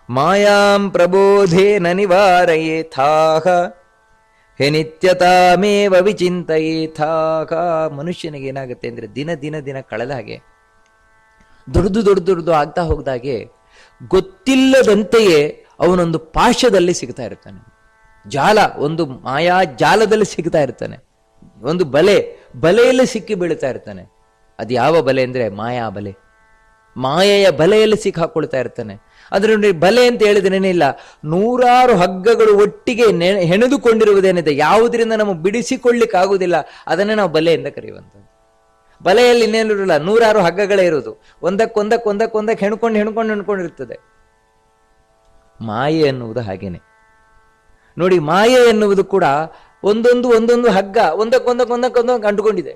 ಮಾಯಾಂ ಪ್ರಬೋಧೇನ ನಿವಾರಯೇಥಾಹ ಹೇ ನಿತ್ಯತಾಮೇವ ವಿಚಿಂತಯೇಥಾಹ. ಮನುಷ್ಯನಿಗೆ ಏನಾಗುತ್ತೆ ಅಂದ್ರೆ, ದಿನ ದಿನ ದಿನ ಕಳೆದ ಹಾಗೆ ದೊಡ್ಡದು ಆಗ್ತಾ ಹೋಗ್ದಾಗೆ ಗೊತ್ತಿಲ್ಲದಂತೆಯೇ ಅವನೊಂದು ಪಾಶದಲ್ಲಿ ಸಿಗ್ತಾ ಇರ್ತಾನೆ. ಜಾಲ, ಒಂದು ಮಾಯಾ ಜಾಲದಲ್ಲಿ ಸಿಗ್ತಾ ಇರ್ತಾನೆ. ಒಂದು ಬಲೆಯಲ್ಲಿ ಸಿಕ್ಕಿ ಬೀಳ್ತಾ ಇರ್ತಾನೆ. ಅದು ಯಾವ ಬಲೆ ಅಂದ್ರೆ ಮಾಯಾ ಬಲೆ. ಮಾಯೆಯ ಬಲೆಯಲ್ಲಿ ಸಿಕ್ಕಾಕೊಳ್ತಾ ಇರ್ತಾನೆ. ಅದ್ರ ಬಲೆ ಅಂತ ಹೇಳಿದ್ರೇನಿಲ್ಲ, 100 ಹಗ್ಗಗಳು ಒಟ್ಟಿಗೆ ಹೆಣೆದುಕೊಂಡಿರುವುದೇನಿದೆ, ಯಾವುದರಿಂದ ನಮಗೆ ಬಿಡಿಸಿಕೊಳ್ಳಿಕ್ಕೆ ಆಗುವುದಿಲ್ಲ, ಅದನ್ನೇ ನಾವು ಬಲೆ ಎಂದು ಕರೆಯುವಂಥದ್ದು. ಬಲೆಯಲ್ಲಿ ಇನ್ನೇನಿರಲ್ಲ, 100 ಹಗ್ಗಗಳೇ ಇರುವುದು, ಒಂದಕ್ಕೊಂದಕ್ಕೆ ಹೆಣ್ಕೊಂಡಿರ್ತದೆ. ಮಾಯೆ ಎನ್ನುವುದು ಹಾಗೇನೆ ನೋಡಿ. ಮಾಯೆ ಎನ್ನುವುದು ಕೂಡ ಒಂದೊಂದು ಹಗ್ಗ ಒಂದಕ್ಕೊಂದಕ್ಕೆ ಅಂಟುಕೊಂಡಿದೆ.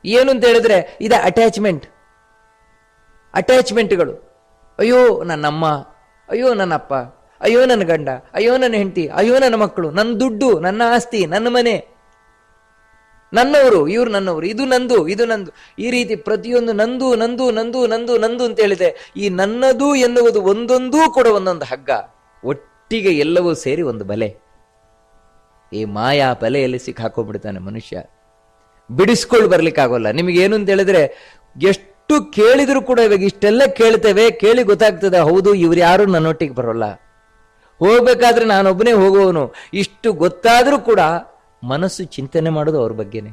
ಏನು ಅಂತ ಹೇಳಿದ್ರೆ, ಇದು ಅಟ್ಯಾಚ್ಮೆಂಟ್ಗಳು. ಅಯ್ಯೋ ನನ್ನಮ್ಮ, ಅಯ್ಯೋ ನನ್ನಪ್ಪ, ಅಯ್ಯೋ ನನ್ನ ಗಂಡ, ಅಯ್ಯೋ ನನ್ನ ಹೆಂಡತಿ, ಅಯ್ಯೋ ನನ್ನ ಮಕ್ಕಳು, ನನ್ನ ದುಡ್ಡು, ನನ್ನ ಆಸ್ತಿ, ನನ್ನ ಮನೆ, ನನ್ನವರು, ಇವ್ರು ನನ್ನವರು, ಇದು ನಂದು. ಈ ರೀತಿ ಪ್ರತಿಯೊಂದು ನಂದು ಅಂತ ಹೇಳಿದೆ. ಈ ನನ್ನದು ಎನ್ನುವುದು ಒಂದೊಂದೂ ಕೂಡ ಒಂದೊಂದು ಹಗ್ಗ, ಒಟ್ಟಿಗೆ ಎಲ್ಲವೂ ಸೇರಿ ಒಂದು ಬಲೆ. ಈ ಮಾಯಾ ಬಲೆಯಲ್ಲಿ ಸಿಕ್ಕಾಕೊಂಡ್ಬಿಡ್ತಾನೆ ಮನುಷ್ಯ. ಬಿಡಿಸ್ಕೊಂಡು ಬರ್ಲಿಕ್ಕಾಗೋಲ್ಲ. ನಿಮಗೇನು ಅಂತ ಹೇಳಿದ್ರೆ, ಎಷ್ಟು ಕೇಳಿದ್ರು ಕೂಡ, ಇವಾಗ ಇಷ್ಟೆಲ್ಲ ಕೇಳ್ತೇವೆ, ಕೇಳಿ ಗೊತ್ತಾಗ್ತದೆ, ಹೌದು ಇವ್ರು ಯಾರು ನನ್ನೊಟ್ಟಿಗೆ ಬರೋಲ್ಲ, ಹೋಗ್ಬೇಕಾದ್ರೆ ನಾನೊಬ್ಬನೇ ಹೋಗುವವನು. ಇಷ್ಟು ಗೊತ್ತಾದ್ರೂ ಕೂಡ ಮನಸ್ಸು ಚಿಂತನೆ ಮಾಡೋದು ಅವ್ರ ಬಗ್ಗೆನೆ,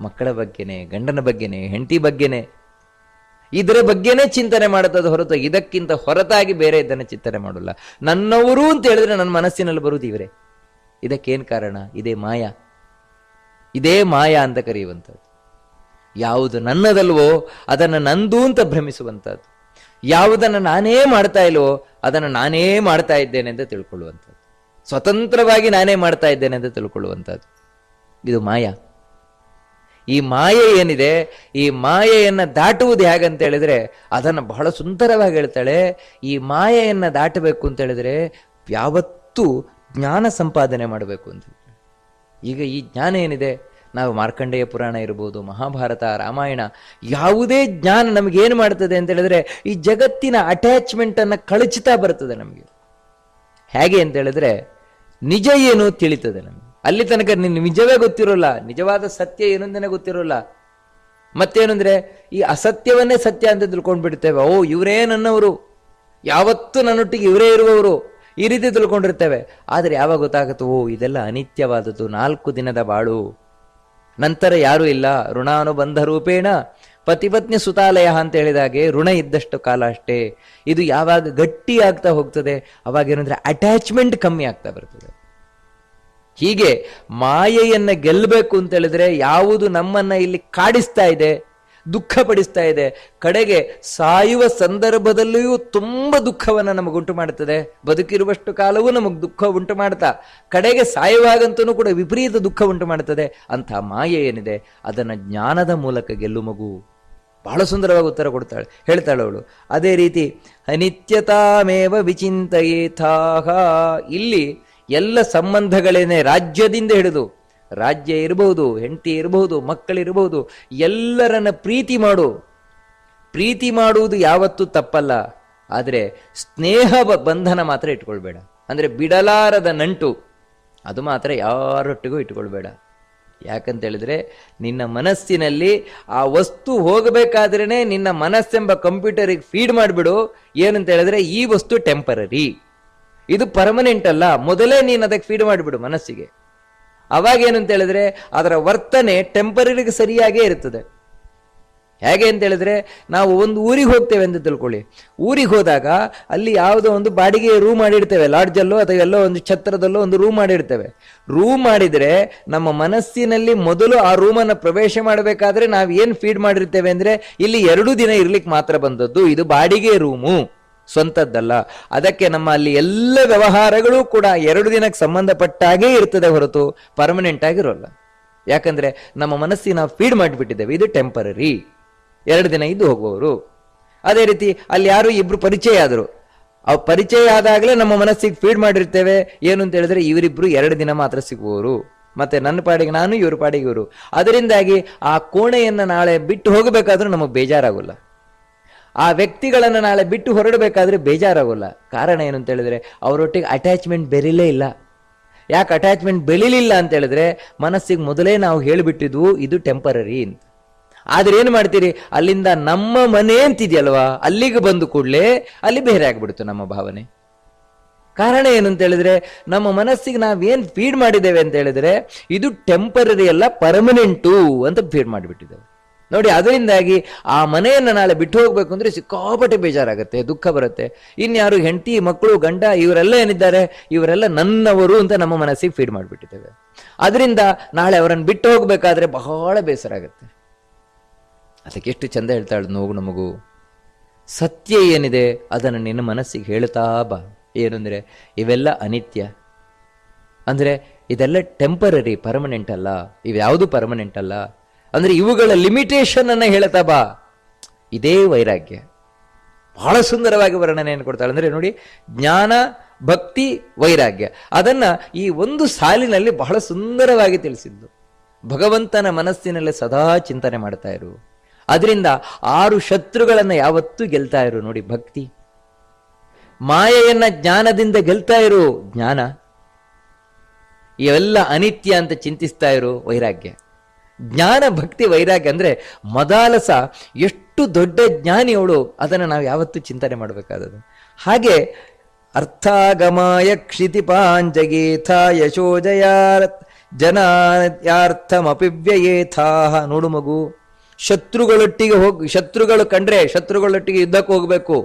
ಮಕ್ಕಳ ಬಗ್ಗೆನೆ, ಗಂಡನ ಬಗ್ಗೆನೆ, ಹೆಂಡತಿ ಬಗ್ಗೆನೆ, ಇದರ ಬಗ್ಗೆನೇ ಚಿಂತನೆ ಮಾಡುತ್ತದೆ ಹೊರತು ಇದಕ್ಕಿಂತ ಹೊರತಾಗಿ ಬೇರೆ ಇದನ್ನು ಚಿಂತನೆ ಮಾಡಲ್ಲ. ನನ್ನವರು ಅಂತ ಹೇಳಿದ್ರೆ ನನ್ನ ಮನಸ್ಸಿನಲ್ಲಿ ಬರುವುದು ಇವರೇ. ಇದಕ್ಕೇನು ಕಾರಣ? ಇದೇ ಮಾಯಾ ಅಂತ ಕರೆಯುವಂಥದ್ದು. ಯಾವುದು ನನ್ನದಲ್ವೋ ಅದನ್ನು ನಂದು ಅಂತ ಭ್ರಮಿಸುವಂಥದ್ದು, ಯಾವುದನ್ನು ನಾನೇ ಮಾಡ್ತಾ ಇಲ್ವೋ ಅದನ್ನು ನಾನೇ ಮಾಡ್ತಾ ಇದ್ದೇನೆ ಅಂತ ತಿಳ್ಕೊಳ್ಳುವಂಥದ್ದು, ಸ್ವತಂತ್ರವಾಗಿ ನಾನೇ ಮಾಡ್ತಾ ಇದ್ದೇನೆ ಅಂತ ತಿಳ್ಕೊಳ್ಳುವಂಥದ್ದು. ಇದು ಮಾಯಾ. ಈ ಮಾಯೆ ಏನಿದೆ, ಈ ಮಾಯೆಯನ್ನು ದಾಟುವುದು ಹೇಗಂತ ಹೇಳಿದ್ರೆ, ಅದನ್ನು ಬಹಳ ಸುಂದರವಾಗಿ ಹೇಳ್ತಾಳೆ. ಈ ಮಾಯೆಯನ್ನು ದಾಟಬೇಕು ಅಂತ ಹೇಳಿದ್ರೆ ಯಾವತ್ತೂ ಜ್ಞಾನ ಸಂಪಾದನೆ ಮಾಡಬೇಕು ಅಂತ. ಈಗ ಈ ಜ್ಞಾನ ಏನಿದೆ, ನಾವು ಮಾರ್ಕಂಡೇಯ ಪುರಾಣ ಇರ್ಬೋದು, ಮಹಾಭಾರತ, ರಾಮಾಯಣ, ಯಾವುದೇ ಜ್ಞಾನ ನಮಗೇನು ಮಾಡ್ತದೆ ಅಂತ ಹೇಳಿದ್ರೆ, ಈ ಜಗತ್ತಿನ ಅಟ್ಯಾಚ್ಮೆಂಟ್ ಅನ್ನು ಕಳಚುತ್ತಾ ಬರ್ತದೆ ನಮಗೆ. ಹೇಗೆ ಅಂತ ಹೇಳಿದ್ರೆ, ನಿಜ ಏನು ತಿಳಿತದೆ ನಮಗೆ. ಅಲ್ಲಿ ತನಕ ನಿಜವೇ ಗೊತ್ತಿರೋಲ್ಲ, ನಿಜವಾದ ಸತ್ಯ ಏನು ಅಂತಾನೆ ಗೊತ್ತಿರೋಲ್ಲ. ಮತ್ತೇನಂದ್ರೆ, ಈ ಅಸತ್ಯವನ್ನೇ ಸತ್ಯ ಅಂತ ತಿಳ್ಕೊಂಡು ಬಿಡ್ತೇವೆ. ಓ ಇವರೇ ನನ್ನವರು, ಯಾವತ್ತೂ ನನ್ನೊಟ್ಟಿಗೆ ಇವರೇ ಇರುವವರು, ಈ ರೀತಿ ತಿಳ್ಕೊಂಡಿರ್ತೇವೆ. ಆದರೆ ಯಾವಾಗ ಗೊತ್ತಾಗುತ್ತೋ, ಓ ಇದೆಲ್ಲ ಅನಿತ್ಯವಾದದ್ದು, 4 ದಿನದ ಬಾಳು, ನಂತರ ಯಾರೂ ಇಲ್ಲ. ಋಣಾನುಬಂಧ ರೂಪೇಣ ಪತಿಪತ್ನಿ ಸುತಾಲಯ ಅಂತ ಹೇಳಿದಾಗೆ ಋಣ ಇದ್ದಷ್ಟು ಕಾಲ ಅಷ್ಟೇ. ಇದು ಯಾವಾಗ ಗಟ್ಟಿ ಆಗ್ತಾ ಹೋಗ್ತದೆ, ಅವಾಗ ಏನಂದ್ರೆ ಅಟ್ಯಾಚ್ಮೆಂಟ್ ಕಮ್ಮಿ ಆಗ್ತಾ ಬರ್ತದೆ. ಹೀಗೆ ಮಾಯೆಯನ್ನ ಗೆಲ್ಲಬೇಕು ಅಂತ ಹೇಳಿದ್ರೆ, ಯಾವುದು ನಮ್ಮನ್ನ ಇಲ್ಲಿ ಕಾಡಿಸ್ತಾ ಇದೆ, ದುಃಖ ಪಡಿಸ್ತಾ ಇದೆ, ಕಡೆಗೆ ಸಾಯುವ ಸಂದರ್ಭದಲ್ಲಿಯೂ ತುಂಬ ದುಃಖವನ್ನು ನಮಗುಂಟು ಮಾಡುತ್ತದೆ. ಬದುಕಿರುವಷ್ಟು ಕಾಲವೂ ನಮಗೆ ದುಃಖ ಉಂಟು ಮಾಡ್ತಾ, ಕಡೆಗೆ ಸಾಯುವಾಗಂತೂ ಕೂಡ ವಿಪರೀತ ದುಃಖ ಉಂಟು ಮಾಡುತ್ತದೆ. ಅಂಥ ಮಾಯೆ ಏನಿದೆ ಅದನ್ನು ಜ್ಞಾನದ ಮೂಲಕ ಗೆಲ್ಲು ಮಗು. ಬಹಳ ಸುಂದರವಾಗಿ ಉತ್ತರ ಕೊಡ್ತಾಳೆ, ಹೇಳ್ತಾಳೆ ಅವಳು. ಅದೇ ರೀತಿ ಅನಿತ್ಯತಾಮೇವ ವಿಚಿಂತಯೇಥಾಹ. ಇಲ್ಲಿ ಎಲ್ಲ ಸಂಬಂಧಗಳೇನೆ, ರಾಜ್ಯದಿಂದ ಹಿಡಿದು, ರಾಜ್ಯ ಇರಬಹುದು, ಹೆಂಡತಿ ಇರಬಹುದು, ಮಕ್ಕಳಿರಬಹುದು, ಎಲ್ಲರನ್ನ ಪ್ರೀತಿ ಮಾಡು. ಪ್ರೀತಿ ಮಾಡುವುದು ಯಾವತ್ತೂ ತಪ್ಪಲ್ಲ, ಆದರೆ ಸ್ನೇಹ ಬಂಧನ ಮಾತ್ರ ಇಟ್ಕೊಳ್ಬೇಡ ಅಂದರೆ ಬಿಡಲಾರದ ನಂಟು. ಅದು ಮಾತ್ರ ಯಾರೊಟ್ಟಿಗೂ ಇಟ್ಕೊಳ್ಬೇಡ. ಯಾಕಂತೇಳಿದ್ರೆ ನಿನ್ನ ಮನಸ್ಸಿನಲ್ಲಿ ಆ ವಸ್ತು ಹೋಗಬೇಕಾದ್ರೇ ನಿನ್ನ ಮನಸ್ಸೆಂಬ ಕಂಪ್ಯೂಟರಿಗೆ ಫೀಡ್ ಮಾಡಿಬಿಡು. ಏನಂತ ಹೇಳಿದ್ರೆ ಈ ವಸ್ತು ಟೆಂಪರರಿ, ಇದು ಪರ್ಮನೆಂಟ್ ಅಲ್ಲ. ಮೊದಲೇ ನೀನು ಅದಕ್ಕೆ ಫೀಡ್ ಮಾಡಿಬಿಡು ಮನಸ್ಸಿಗೆ. ಅವಾಗ ಏನಂತ ಹೇಳಿದ್ರೆ ಅದರ ವರ್ತನೆ ಟೆಂಪರರಿಗೆ ಸರಿಯಾಗೇ ಇರ್ತದೆ. ಹೇಗೆ ಅಂತ ಹೇಳಿದ್ರೆ ನಾವು ಒಂದು ಊರಿಗೆ ಹೋಗ್ತೇವೆ ಅಂತ ತಿಳ್ಕೊಳ್ಳಿ. ಊರಿಗೆ ಹೋದಾಗ ಅಲ್ಲಿ ಯಾವುದೋ ಒಂದು ಬಾಡಿಗೆ ರೂಮ್ ಮಾಡಿರ್ತೇವೆ, ಲಾಡ್ಜಲ್ಲೋ ಅಥವಾ ಎಲ್ಲೋ ಒಂದು ಛತ್ರದಲ್ಲೋ ಒಂದು ರೂಮ್ ಮಾಡಿರ್ತೇವೆ. ರೂಮ್ ಮಾಡಿದ್ರೆ ನಮ್ಮ ಮನಸ್ಸಿನಲ್ಲಿ ಮೊದಲು ಆ ರೂಮನ್ನು ಪ್ರವೇಶ ಮಾಡಬೇಕಾದ್ರೆ ನಾವು ಏನು ಫೀಡ್ ಮಾಡಿರ್ತೇವೆ ಅಂದ್ರೆ ಇಲ್ಲಿ 2 ದಿನ ಇರ್ಲಿಕ್ಕೆ ಮಾತ್ರ ಬಂದದ್ದು, ಇದು ಬಾಡಿಗೆ ರೂಮು, ಸ್ವಂತದ್ದಲ್ಲ. ಅದಕ್ಕೆ ನಮ್ಮ ಅಲ್ಲಿ ಎಲ್ಲ ವ್ಯವಹಾರಗಳು ಕೂಡ 2 ದಿನಕ್ಕೆ ಸಂಬಂಧಪಟ್ಟಾಗೇ ಇರ್ತದೆ ಹೊರತು ಪರ್ಮನೆಂಟ್ ಆಗಿರೋಲ್ಲ. ಯಾಕಂದ್ರೆ ನಮ್ಮ ಮನಸ್ಸಿಗೆ ನಾವು ಫೀಡ್ ಮಾಡಿಬಿಟ್ಟಿದ್ದೇವೆ, ಇದು ಟೆಂಪರರಿ, 2 ದಿನ ಇದ್ದು ಹೋಗುವವರು. ಅದೇ ರೀತಿ ಅಲ್ಲಿ ಯಾರು ಇಬ್ರು ಪರಿಚಯ ಆದರು, ಆ ಪರಿಚಯ ಆದಾಗಲೇ ನಮ್ಮ ಮನಸ್ಸಿಗೆ ಫೀಡ್ ಮಾಡಿರ್ತೇವೆ ಏನು ಅಂತ ಹೇಳಿದ್ರೆ ಇವರಿಬ್ರು 2 ದಿನ ಮಾತ್ರ ಸಿಗುವವರು, ಮತ್ತೆ ನನ್ನ ಪಾಡಿಗೆ ನಾನು, ಇವ್ರ ಪಾಡಿಗೆ ಇವರು. ಅದರಿಂದಾಗಿ ಆ ಕೋಣೆಯನ್ನು ನಾಳೆ ಬಿಟ್ಟು ಹೋಗಬೇಕಾದ್ರೂ ನಮಗೆ ಬೇಜಾರಾಗೋಲ್ಲ, ಆ ವ್ಯಕ್ತಿಗಳನ್ನು ನಾಳೆ ಬಿಟ್ಟು ಹೊರಡಬೇಕಾದ್ರೆ ಬೇಜಾರಾಗೋಲ್ಲ. ಕಾರಣ ಏನು ಅಂತ ಹೇಳಿದ್ರೆ ಅವರೊಟ್ಟಿಗೆ ಅಟ್ಯಾಚ್ಮೆಂಟ್ ಬೆರೀಲೇ ಇಲ್ಲ. ಯಾಕೆ ಅಟ್ಯಾಚ್ಮೆಂಟ್ ಬೆಳಿಲಿಲ್ಲ ಅಂತ ಹೇಳಿದ್ರೆ ಮನಸ್ಸಿಗೆ ಮೊದಲೇ ನಾವು ಹೇಳಿಬಿಟ್ಟಿದ್ವು ಇದು ಟೆಂಪರರಿ ಅಂತ. ಆದ್ರೆ ಏನು ಮಾಡ್ತೀರಿ, ಅಲ್ಲಿಂದ ನಮ್ಮ ಮನೆ ಅಂತಿದೆಯಲ್ವಾ, ಅಲ್ಲಿಗೆ ಬಂದು ಕೂಡಲೇ ಅಲ್ಲಿ ಬೇರೆ ಆಗ್ಬಿಡ್ತು ನಮ್ಮ ಭಾವನೆ. ಕಾರಣ ಏನು ಅಂತ ಹೇಳಿದ್ರೆ ನಮ್ಮ ಮನಸ್ಸಿಗೆ ನಾವೇನ್ ಫೀಡ್ ಮಾಡಿದ್ದೇವೆ ಅಂತ ಹೇಳಿದ್ರೆ ಇದು ಟೆಂಪರರಿ ಅಲ್ಲ, ಪರ್ಮನೆಂಟು ಅಂತ ಫೀಡ್ ಮಾಡಿಬಿಟ್ಟಿದ್ದೇವೆ ನೋಡಿ. ಅದರಿಂದಾಗಿ ಆ ಮನೆಯನ್ನು ನಾಳೆ ಬಿಟ್ಟು ಹೋಗ್ಬೇಕು ಅಂದ್ರೆ ಸಿಕ್ಕಾಪಟ್ಟೆ ಬೇಜಾರಾಗುತ್ತೆ, ದುಃಖ ಬರುತ್ತೆ. ಇನ್ಯಾರು ಹೆಂಡತಿ ಮಕ್ಕಳು ಗಂಡ ಇವರೆಲ್ಲ ಏನಿದ್ದಾರೆ ಇವರೆಲ್ಲ ನನ್ನವರು ಅಂತ ನಮ್ಮ ಮನಸ್ಸಿಗೆ ಫೀಡ್ ಮಾಡಿಬಿಟ್ಟಿದ್ದೇವೆ. ಅದರಿಂದ ನಾಳೆ ಅವರನ್ನು ಬಿಟ್ಟು ಹೋಗ್ಬೇಕಾದ್ರೆ ಬಹಳ ಬೇಸರ ಆಗುತ್ತೆ. ಅದಕ್ಕೆ ಎಷ್ಟು ಚಂದ ಹೇಳ್ತಾಳೆ ನೋವು ನಮಗೂ, ಸತ್ಯ ಏನಿದೆ ಅದನ್ನು ನಿನ್ನ ಮನಸ್ಸಿಗೆ ಹೇಳ್ತಾ ಬಾ. ಏನು ಅಂದರೆ ಇವೆಲ್ಲ ಅನಿತ್ಯ, ಅಂದರೆ ಇದೆಲ್ಲ ಟೆಂಪರರಿ, ಪರ್ಮನೆಂಟ್ ಅಲ್ಲ, ಇವ್ಯಾವುದು ಪರ್ಮನೆಂಟ್ ಅಲ್ಲ. ಅಂದರೆ ಇವುಗಳ ಲಿಮಿಟೇಷನ್ ಅನ್ನ ಹೇಳ್ತಾ ಬಾ. ಇದೇ ವೈರಾಗ್ಯ. ಬಹಳ ಸುಂದರವಾಗಿ ವರ್ಣನೆಯನ್ನು ಕೊಡ್ತಾಳೆ. ಅಂದರೆ ನೋಡಿ, ಜ್ಞಾನ, ಭಕ್ತಿ, ವೈರಾಗ್ಯ ಅದನ್ನ ಈ ಒಂದು ಸಾಲಿನಲ್ಲಿ ಬಹಳ ಸುಂದರವಾಗಿ ತಿಳಿಸಿದ್ದು. ಭಗವಂತನ ಮನಸ್ಸಿನಲ್ಲಿ ಸದಾ ಚಿಂತನೆ ಮಾಡ್ತಾ ಇರು, ಅದರಿಂದ 6 ಶತ್ರುಗಳನ್ನ ಯಾವತ್ತೂ ಗೆಲ್ತಾ ಇರು. ನೋಡಿ, ಭಕ್ತಿ, ಮಾಯೆಯನ್ನ ಜ್ಞಾನದಿಂದ ಗೆಲ್ತಾ ಇರು, ಜ್ಞಾನ, ಇವೆಲ್ಲ ಅನಿತ್ಯ ಅಂತ ಚಿಂತಿಸ್ತಾ ಇರು, ವೈರಾಗ್ಯ. ಜ್ಞಾನ, ಭಕ್ತಿ, ವೈರಾಗ್ಯ ಅಂದ್ರೆ ಮದಾಲಸ ಎಷ್ಟು ದೊಡ್ಡ ಜ್ಞಾನಿ ಅವಳು, ಅದನ್ನು ನಾವು ಯಾವತ್ತೂ ಚಿಂತನೆ ಮಾಡಬೇಕಾದದ್ದು. ಹಾಗೆ ಅರ್ಥಾಗಮಾಯ ಕ್ಷಿತಿಪಾಂಜಗೇಥ ಯಶೋಜಯ ಜನಾರ್ಥಮಪಿವ್ಯಯೇಥಾ. ನೋಡು ಮಗು, ಶತ್ರುಗಳೊಟ್ಟಿಗೆ ಶತ್ರುಗಳು ಕಂಡ್ರೆ ಶತ್ರುಗಳೊಟ್ಟಿಗೆ ಯುದ್ಧಕ್ಕೆ ಹೋಗ್ಬೇಕು,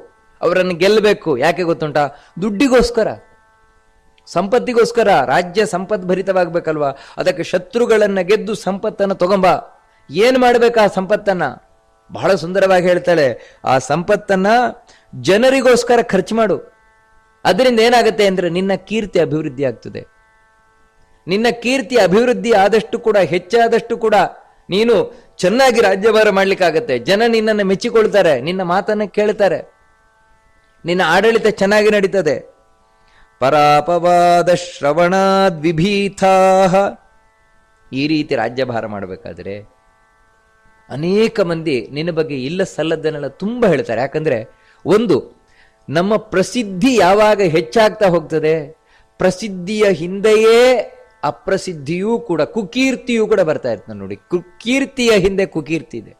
ಅವರನ್ನು ಗೆಲ್ಲಬೇಕು. ಯಾಕೆ ಗೊತ್ತುಂಟಾ? ದುಡ್ಡಿಗೋಸ್ಕರ, ಸಂಪತ್ತಿಗೋಸ್ಕರ. ರಾಜ್ಯ ಸಂಪದ್ಭರಿತವಾಗಬೇಕಲ್ವಾ, ಅದಕ್ಕೆ ಶತ್ರುಗಳನ್ನ ಗೆದ್ದು ಸಂಪತ್ತನ್ನು ತಗೊಂಬ. ಏನ್ ಮಾಡ್ಬೇಕು ಆ ಸಂಪತ್ತನ್ನ? ಬಹಳ ಸುಂದರವಾಗಿ ಹೇಳ್ತಾಳೆ, ಆ ಸಂಪತ್ತನ್ನ ಜನರಿಗೋಸ್ಕರ ಖರ್ಚು ಮಾಡು. ಅದರಿಂದ ಏನಾಗುತ್ತೆ ಅಂದ್ರೆ ನಿನ್ನ ಕೀರ್ತಿ ಅಭಿವೃದ್ಧಿ ಆಗ್ತದೆ. ನಿನ್ನ ಕೀರ್ತಿ ಅಭಿವೃದ್ಧಿ ಆದಷ್ಟು ಕೂಡ, ಹೆಚ್ಚಾದಷ್ಟು ಕೂಡ ನೀನು ಚೆನ್ನಾಗಿ ರಾಜ್ಯಭಾರ ಮಾಡ್ಲಿಕ್ಕಾಗತ್ತೆ. ಜನ ನಿನ್ನನ್ನು ಮೆಚ್ಚಿಕೊಳ್ತಾರೆ, ನಿನ್ನ ಮಾತನ್ನ ಕೇಳ್ತಾರೆ, ನಿನ್ನ ಆಡಳಿತ ಚೆನ್ನಾಗಿ ನಡೀತದೆ. ಪರಾಪವಾದ ಶ್ರವಣಾದ್ ವಿಭೀಥಾ. ಈ ರೀತಿ ರಾಜ್ಯಭಾರ ಮಾಡಬೇಕಾದ್ರೆ ಅನೇಕ ಮಂದಿ ನಿನ್ನ ಬಗ್ಗೆ ಇಲ್ಲ ಸಲ್ಲದನ್ನೆಲ್ಲ ತುಂಬ ಹೇಳ್ತಾರೆ. ಯಾಕಂದ್ರೆ ಒಂದು, ನಮ್ಮ ಪ್ರಸಿದ್ಧಿ ಯಾವಾಗ ಹೆಚ್ಚಾಗ್ತಾ ಹೋಗ್ತದೆ, ಪ್ರಸಿದ್ಧಿಯ ಹಿಂದೆಯೇ ಅಪ್ರಸಿದ್ಧಿಯೂ ಕೂಡ, ಕುಕೀರ್ತಿಯೂ ಕೂಡ ಬರ್ತಾ ಇರ್ತದೆ. ನೋಡಿ, ಕುಕೀರ್ತಿಯ ಹಿಂದೆ ಕುಕೀರ್ತಿ ಇದೆ.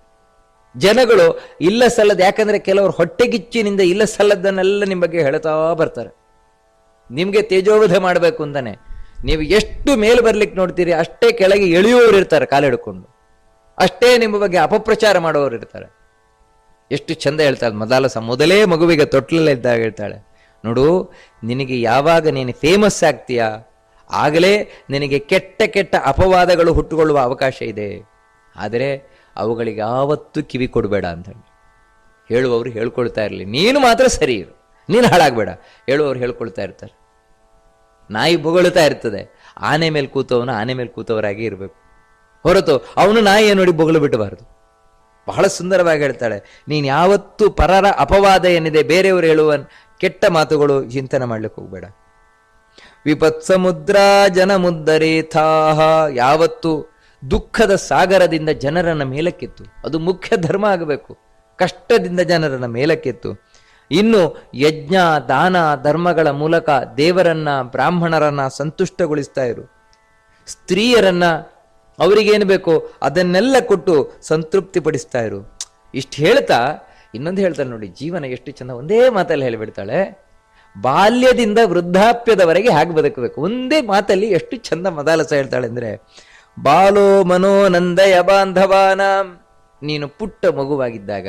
ಜನಗಳು ಇಲ್ಲ ಸಲ್ಲದ, ಯಾಕಂದ್ರೆ ಕೆಲವರು ಹೊಟ್ಟೆಗಿಚ್ಚಿನಿಂದ ಇಲ್ಲ ಸಲ್ಲದನ್ನೆಲ್ಲ ನಿಮ್ಮ ಬಗ್ಗೆ ಹೇಳ್ತಾ ಬರ್ತಾರೆ. ನಿಮ್ಗೆ ತೇಜೋವಧ ಮಾಡಬೇಕು ಅಂತಾನೆ. ನೀವು ಎಷ್ಟು ಮೇಲೆ ಬರ್ಲಿಕ್ಕೆ ನೋಡ್ತೀರಿ ಅಷ್ಟೇ ಕೆಳಗೆ ಎಳೆಯುವವರು ಇರ್ತಾರೆ, ಕಾಲಿಡ್ಕೊಂಡು. ಅಷ್ಟೇ ನಿಮ್ಮ ಬಗ್ಗೆ ಅಪಪ್ರಚಾರ ಮಾಡುವವರು ಇರ್ತಾರೆ. ಎಷ್ಟು ಚಂದ ಹೇಳ್ತಾಳೆ ಮದಾಲಸ, ಮೊದಲೇ ಮಗುವಿಗೆ ತೊಟ್ಲಲ್ಲಿದ್ದಾಗ ಹೇಳ್ತಾಳೆ, ನೋಡು, ನಿನಗೆ ಯಾವಾಗ ನೀನು ಫೇಮಸ್ ಆಗ್ತೀಯಾ ಆಗಲೇ ನಿನಗೆ ಕೆಟ್ಟ ಕೆಟ್ಟ ಅಪವಾದಗಳು ಹುಟ್ಟುಕೊಳ್ಳುವ ಅವಕಾಶ ಇದೆ. ಆದರೆ ಅವುಗಳಿಗೆ ಯಾವತ್ತೂ ಕಿವಿ ಕೊಡಬೇಡ ಅಂತ ಹೇಳಿ. ಹೇಳುವವರು ಹೇಳ್ಕೊಳ್ತಾ ಇರಲಿ, ನೀನು ಮಾತ್ರ ಸರಿ ಇರು, ನೀನು ಹಾಳಾಗಬೇಡ. ಹೇಳುವವರು ಹೇಳ್ಕೊಳ್ತಾ ಇರ್ತಾರೆ. ನಾಯಿ ಬೊಗಳ್ತಾ ಇರ್ತದೆ, ಆನೆ ಮೇಲೆ ಕೂತವನು ಆನೆ ಮೇಲೆ ಕೂತವರಾಗಿ ಇರಬೇಕು ಹೊರತು ಅವನು ನಾಯಿಯ ನೋಡಿ ಬೊಗಳು ಬಿಟ್ಟಬಾರದು. ಬಹಳ ಸುಂದರವಾಗಿ ಹೇಳ್ತಾಳೆ, ನೀನು ಯಾವತ್ತೂ ಪರರ ಅಪವಾದ ಏನಿದೆ, ಬೇರೆಯವರು ಹೇಳುವ ಕೆಟ್ಟ ಮಾತುಗಳು ಚಿಂತನೆ ಮಾಡ್ಲಿಕ್ಕೆ ಹೋಗ್ಬೇಡ. ವಿಪತ್ ಸಮುದ್ರ ಜನ ಮುದ್ದರೇಥಾಹ. ಯಾವತ್ತು ದುಃಖದ ಸಾಗರದಿಂದ ಜನರನ್ನ ಮೇಲಕ್ಕೆತ್ತು, ಅದು ಮುಖ್ಯ ಧರ್ಮ ಆಗಬೇಕು. ಕಷ್ಟದಿಂದ ಜನರನ್ನ ಮೇಲಕ್ಕೆತ್ತು. ಇನ್ನು ಯಜ್ಞ ದಾನ ಧರ್ಮಗಳ ಮೂಲಕ ದೇವರನ್ನ ಬ್ರಾಹ್ಮಣರನ್ನ ಸಂತುಷ್ಟಗೊಳಿಸ್ತಾ ಇರು. ಸ್ತ್ರೀಯರನ್ನ ಅವರಿಗೇನು ಬೇಕೋ ಅದನ್ನೆಲ್ಲ ಕೊಟ್ಟು ಸಂತೃಪ್ತಿ ಪಡಿಸ್ತಾ ಇರು. ಇಷ್ಟು ಹೇಳ್ತಾ ಇನ್ನೊಂದು ಹೇಳ್ತಾಳೆ ನೋಡಿ, ಜೀವನ ಎಷ್ಟು ಚಂದ. ಒಂದೇ ಮಾತಲ್ಲಿ ಹೇಳಿಬಿಡ್ತಾಳೆ, ಬಾಲ್ಯದಿಂದ ವೃದ್ಧಾಪ್ಯದವರೆಗೆ ಹಾಗೆ ಬದುಕಬೇಕು. ಒಂದೇ ಮಾತಲ್ಲಿ ಎಷ್ಟು ಚಂದ ಮದಾಲಸ ಹೇಳ್ತಾಳೆ ಅಂದ್ರೆ, ಬಾಲೋ ಮನೋನಂದಯ ಬಾಂಧವಾನ, ನೀನು ಪುಟ್ಟ ಮಗುವಾಗಿದ್ದಾಗ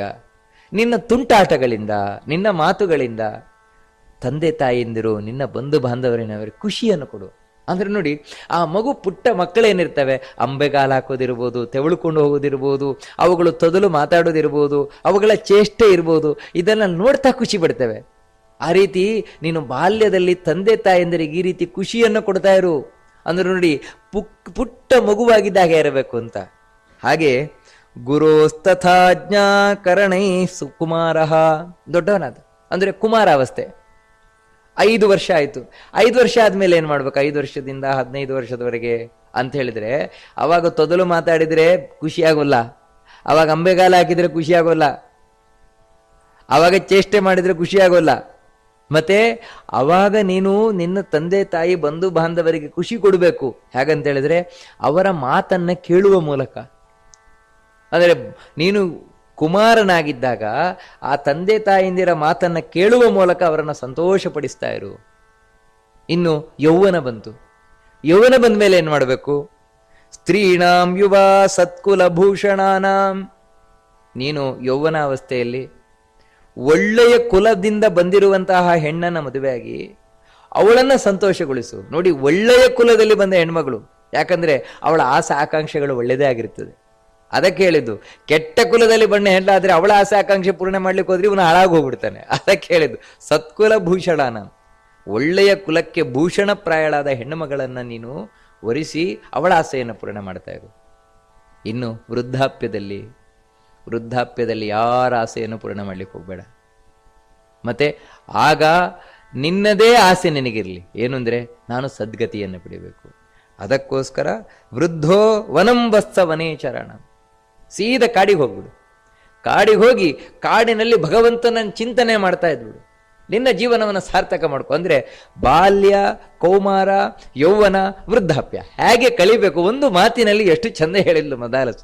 ನಿನ್ನ ತುಂಟಾಟಗಳಿಂದ ನಿನ್ನ ಮಾತುಗಳಿಂದ ತಂದೆ ತಾಯಿಯಂದಿರು ನಿನ್ನ ಬಂಧು ಬಾಂಧವರಿನವರಿಗೆ ಖುಷಿಯನ್ನು ಕೊಡು. ಅಂದ್ರೆ ನೋಡಿ, ಆ ಮಗು ಪುಟ್ಟ ಮಕ್ಕಳೇನಿರ್ತವೆ, ಅಂಬೆಗಾಲು ಹಾಕೋದಿರ್ಬೋದು, ತೆವಳುಕೊಂಡು ಹೋಗೋದಿರ್ಬೋದು, ಅವುಗಳು ತೊದಲು ಮಾತಾಡೋದಿರ್ಬೋದು, ಅವುಗಳ ಚೇಷ್ಟೆ ಇರ್ಬೋದು, ಇದನ್ನ ನೋಡ್ತಾ ಖುಷಿ ಪಡ್ತೇವೆ. ಆ ರೀತಿ ನೀನು ಬಾಲ್ಯದಲ್ಲಿ ತಂದೆ ತಾಯಂದಿರಿಗೆ ಈ ರೀತಿ ಖುಷಿಯನ್ನು ಕೊಡ್ತಾ ಇರು. ಅಂದ್ರೆ ನೋಡಿ, ಪುಟ್ಟ ಮಗುವಾಗಿದ್ದಾಗ ಇರಬೇಕು ಅಂತ. ಹಾಗೆ ಗುರೋಸ್ತಥಾಜ್ಞಾ ಕರಣೈ ಸುಕುಮಾರ, ದೊಡ್ಡವನಾದ ಅಂದ್ರೆ ಕುಮಾರಾವಸ್ಥೆ. 5 ವರ್ಷ ಆಯ್ತು. 5 ವರ್ಷ ಆದ್ಮೇಲೆ ಏನ್ ಮಾಡ್ಬೇಕು? 5 ವರ್ಷದಿಂದ 15 ವರ್ಷದವರೆಗೆ ಅಂತ ಹೇಳಿದ್ರೆ, ಅವಾಗ ತೊದಲು ಮಾತಾಡಿದ್ರೆ ಖುಷಿ ಆಗೋಲ್ಲ, ಅವಾಗ ಅಂಬೆಗಾಲ ಹಾಕಿದ್ರೆ ಖುಷಿ ಆಗೋಲ್ಲ, ಅವಾಗ ಚೇಷ್ಟೆ ಮಾಡಿದ್ರೆ ಖುಷಿ ಆಗೋಲ್ಲ. ಮತ್ತೆ ಅವಾಗ ನೀನು ನಿನ್ನ ತಂದೆ ತಾಯಿ ಬಂಧು ಬಾಂಧವರಿಗೆ ಖುಷಿ ಕೊಡಬೇಕು. ಹೇಗಂತ ಹೇಳಿದ್ರೆ, ಅವರ ಮಾತನ್ನ ಕೇಳುವ ಮೂಲಕ. ಅಂದರೆ ನೀನು ಕುಮಾರನಾಗಿದ್ದಾಗ ಆ ತಂದೆ ತಾಯಿಂದಿರ ಮಾತನ್ನ ಕೇಳುವ ಮೂಲಕ ಅವರನ್ನು ಸಂತೋಷಪಡಿಸ್ತಾ ಇರು. ಇನ್ನು ಯೌವನ ಬಂತು. ಯೌವನ ಬಂದ ಮೇಲೆ ಏನ್ ಮಾಡಬೇಕು? ಸ್ತ್ರೀಣಾಂ ಯುವ ಸತ್ಕುಲ ಭೂಷಣಾನಾಂ, ನೀನು ಯೌವನಾವಸ್ಥೆಯಲ್ಲಿ ಒಳ್ಳೆಯ ಕುಲದಿಂದ ಬಂದಿರುವಂತಹ ಹೆಣ್ಣನ್ನ ಮದುವೆಯಾಗಿ ಅವಳನ್ನ ಸಂತೋಷಗೊಳಿಸು. ನೋಡಿ, ಒಳ್ಳೆಯ ಕುಲದಲ್ಲಿ ಬಂದ ಹೆಣ್ಮಗಳು, ಯಾಕಂದ್ರೆ ಅವಳ ಆಸೆ ಆಕಾಂಕ್ಷೆಗಳು ಒಳ್ಳೆಯದೇ ಆಗಿರ್ತದೆ. ಅದಕ್ಕೆ ಹೇಳಿದ್ದು, ಕೆಟ್ಟ ಕುಲದಲ್ಲಿ ಬಣ್ಣ ಹೆಣ್ಣಾದ್ರೆ ಅವಳ ಆಸೆ ಆಕಾಂಕ್ಷೆ ಪೂರ್ಣ ಮಾಡ್ಲಿಕ್ಕೆ ಹೋದ್ರೆ ಇವನು ಹಾಳಾಗಿ ಹೋಗ್ಬಿಡ್ತಾನೆ. ಅದಕ್ಕೆ ಹೇಳಿದ್ದು ಸತ್ಕುಲ ಭೂಷಣಾನ, ಒಳ್ಳೆಯ ಕುಲಕ್ಕೆ ಭೂಷಣ ಪ್ರಾಯಳಾದ ಹೆಣ್ಣು ಮಗಳನ್ನ ನೀನು ವರಿಸಿ ಅವಳ ಆಸೆಯನ್ನು ಪೂರ್ಣ ಮಾಡ್ತಾ ಇರು. ಇನ್ನು ವೃದ್ಧಾಪ್ಯದಲ್ಲಿ ಯಾರ ಆಸೆಯನ್ನು ಪೂರ್ಣ ಮಾಡ್ಲಿಕ್ಕೆ ಹೋಗ್ಬೇಡ. ಮತ್ತೆ ಆಗ ನಿನ್ನದೇ ಆಸೆ ನಿನಗಿರ್ಲಿ, ಏನು ಅಂದ್ರೆ ನಾನು ಸದ್ಗತಿಯನ್ನು ಪಡಿಬೇಕು. ಅದಕ್ಕೋಸ್ಕರ ವೃದ್ಧೋ ವನಂ ವತ್ಸ ವನೇ ಚರಣ, ಸೀದಾ ಕಾಡಿಗೆ ಹೋಗ್ಬಿಡು. ಕಾಡಿಗೆ ಹೋಗಿ ಕಾಡಿನಲ್ಲಿ ಭಗವಂತನ ಚಿಂತನೆ ಮಾಡ್ತಾ ಇದ್ಬಿಡು. ನಿನ್ನ ಜೀವನವನ್ನು ಸಾರ್ಥಕ ಮಾಡ್ಕೊ. ಅಂದ್ರೆ ಬಾಲ್ಯ, ಕೌಮಾರ, ಯೌವನ, ವೃದ್ಧಾಪ್ಯ ಹೇಗೆ ಕಳಿಬೇಕು, ಒಂದು ಮಾತಿನಲ್ಲಿ ಎಷ್ಟು ಚಂದ ಹೇಳಿದ್ಲು ಮದಾಲಸ.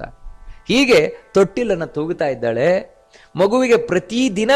ಹೀಗೆ ತೊಟ್ಟಿಲನ್ನು ತೂಗುತ್ತಾ ಇದ್ದಾಳೆ. ಮಗುವಿಗೆ ಪ್ರತಿದಿನ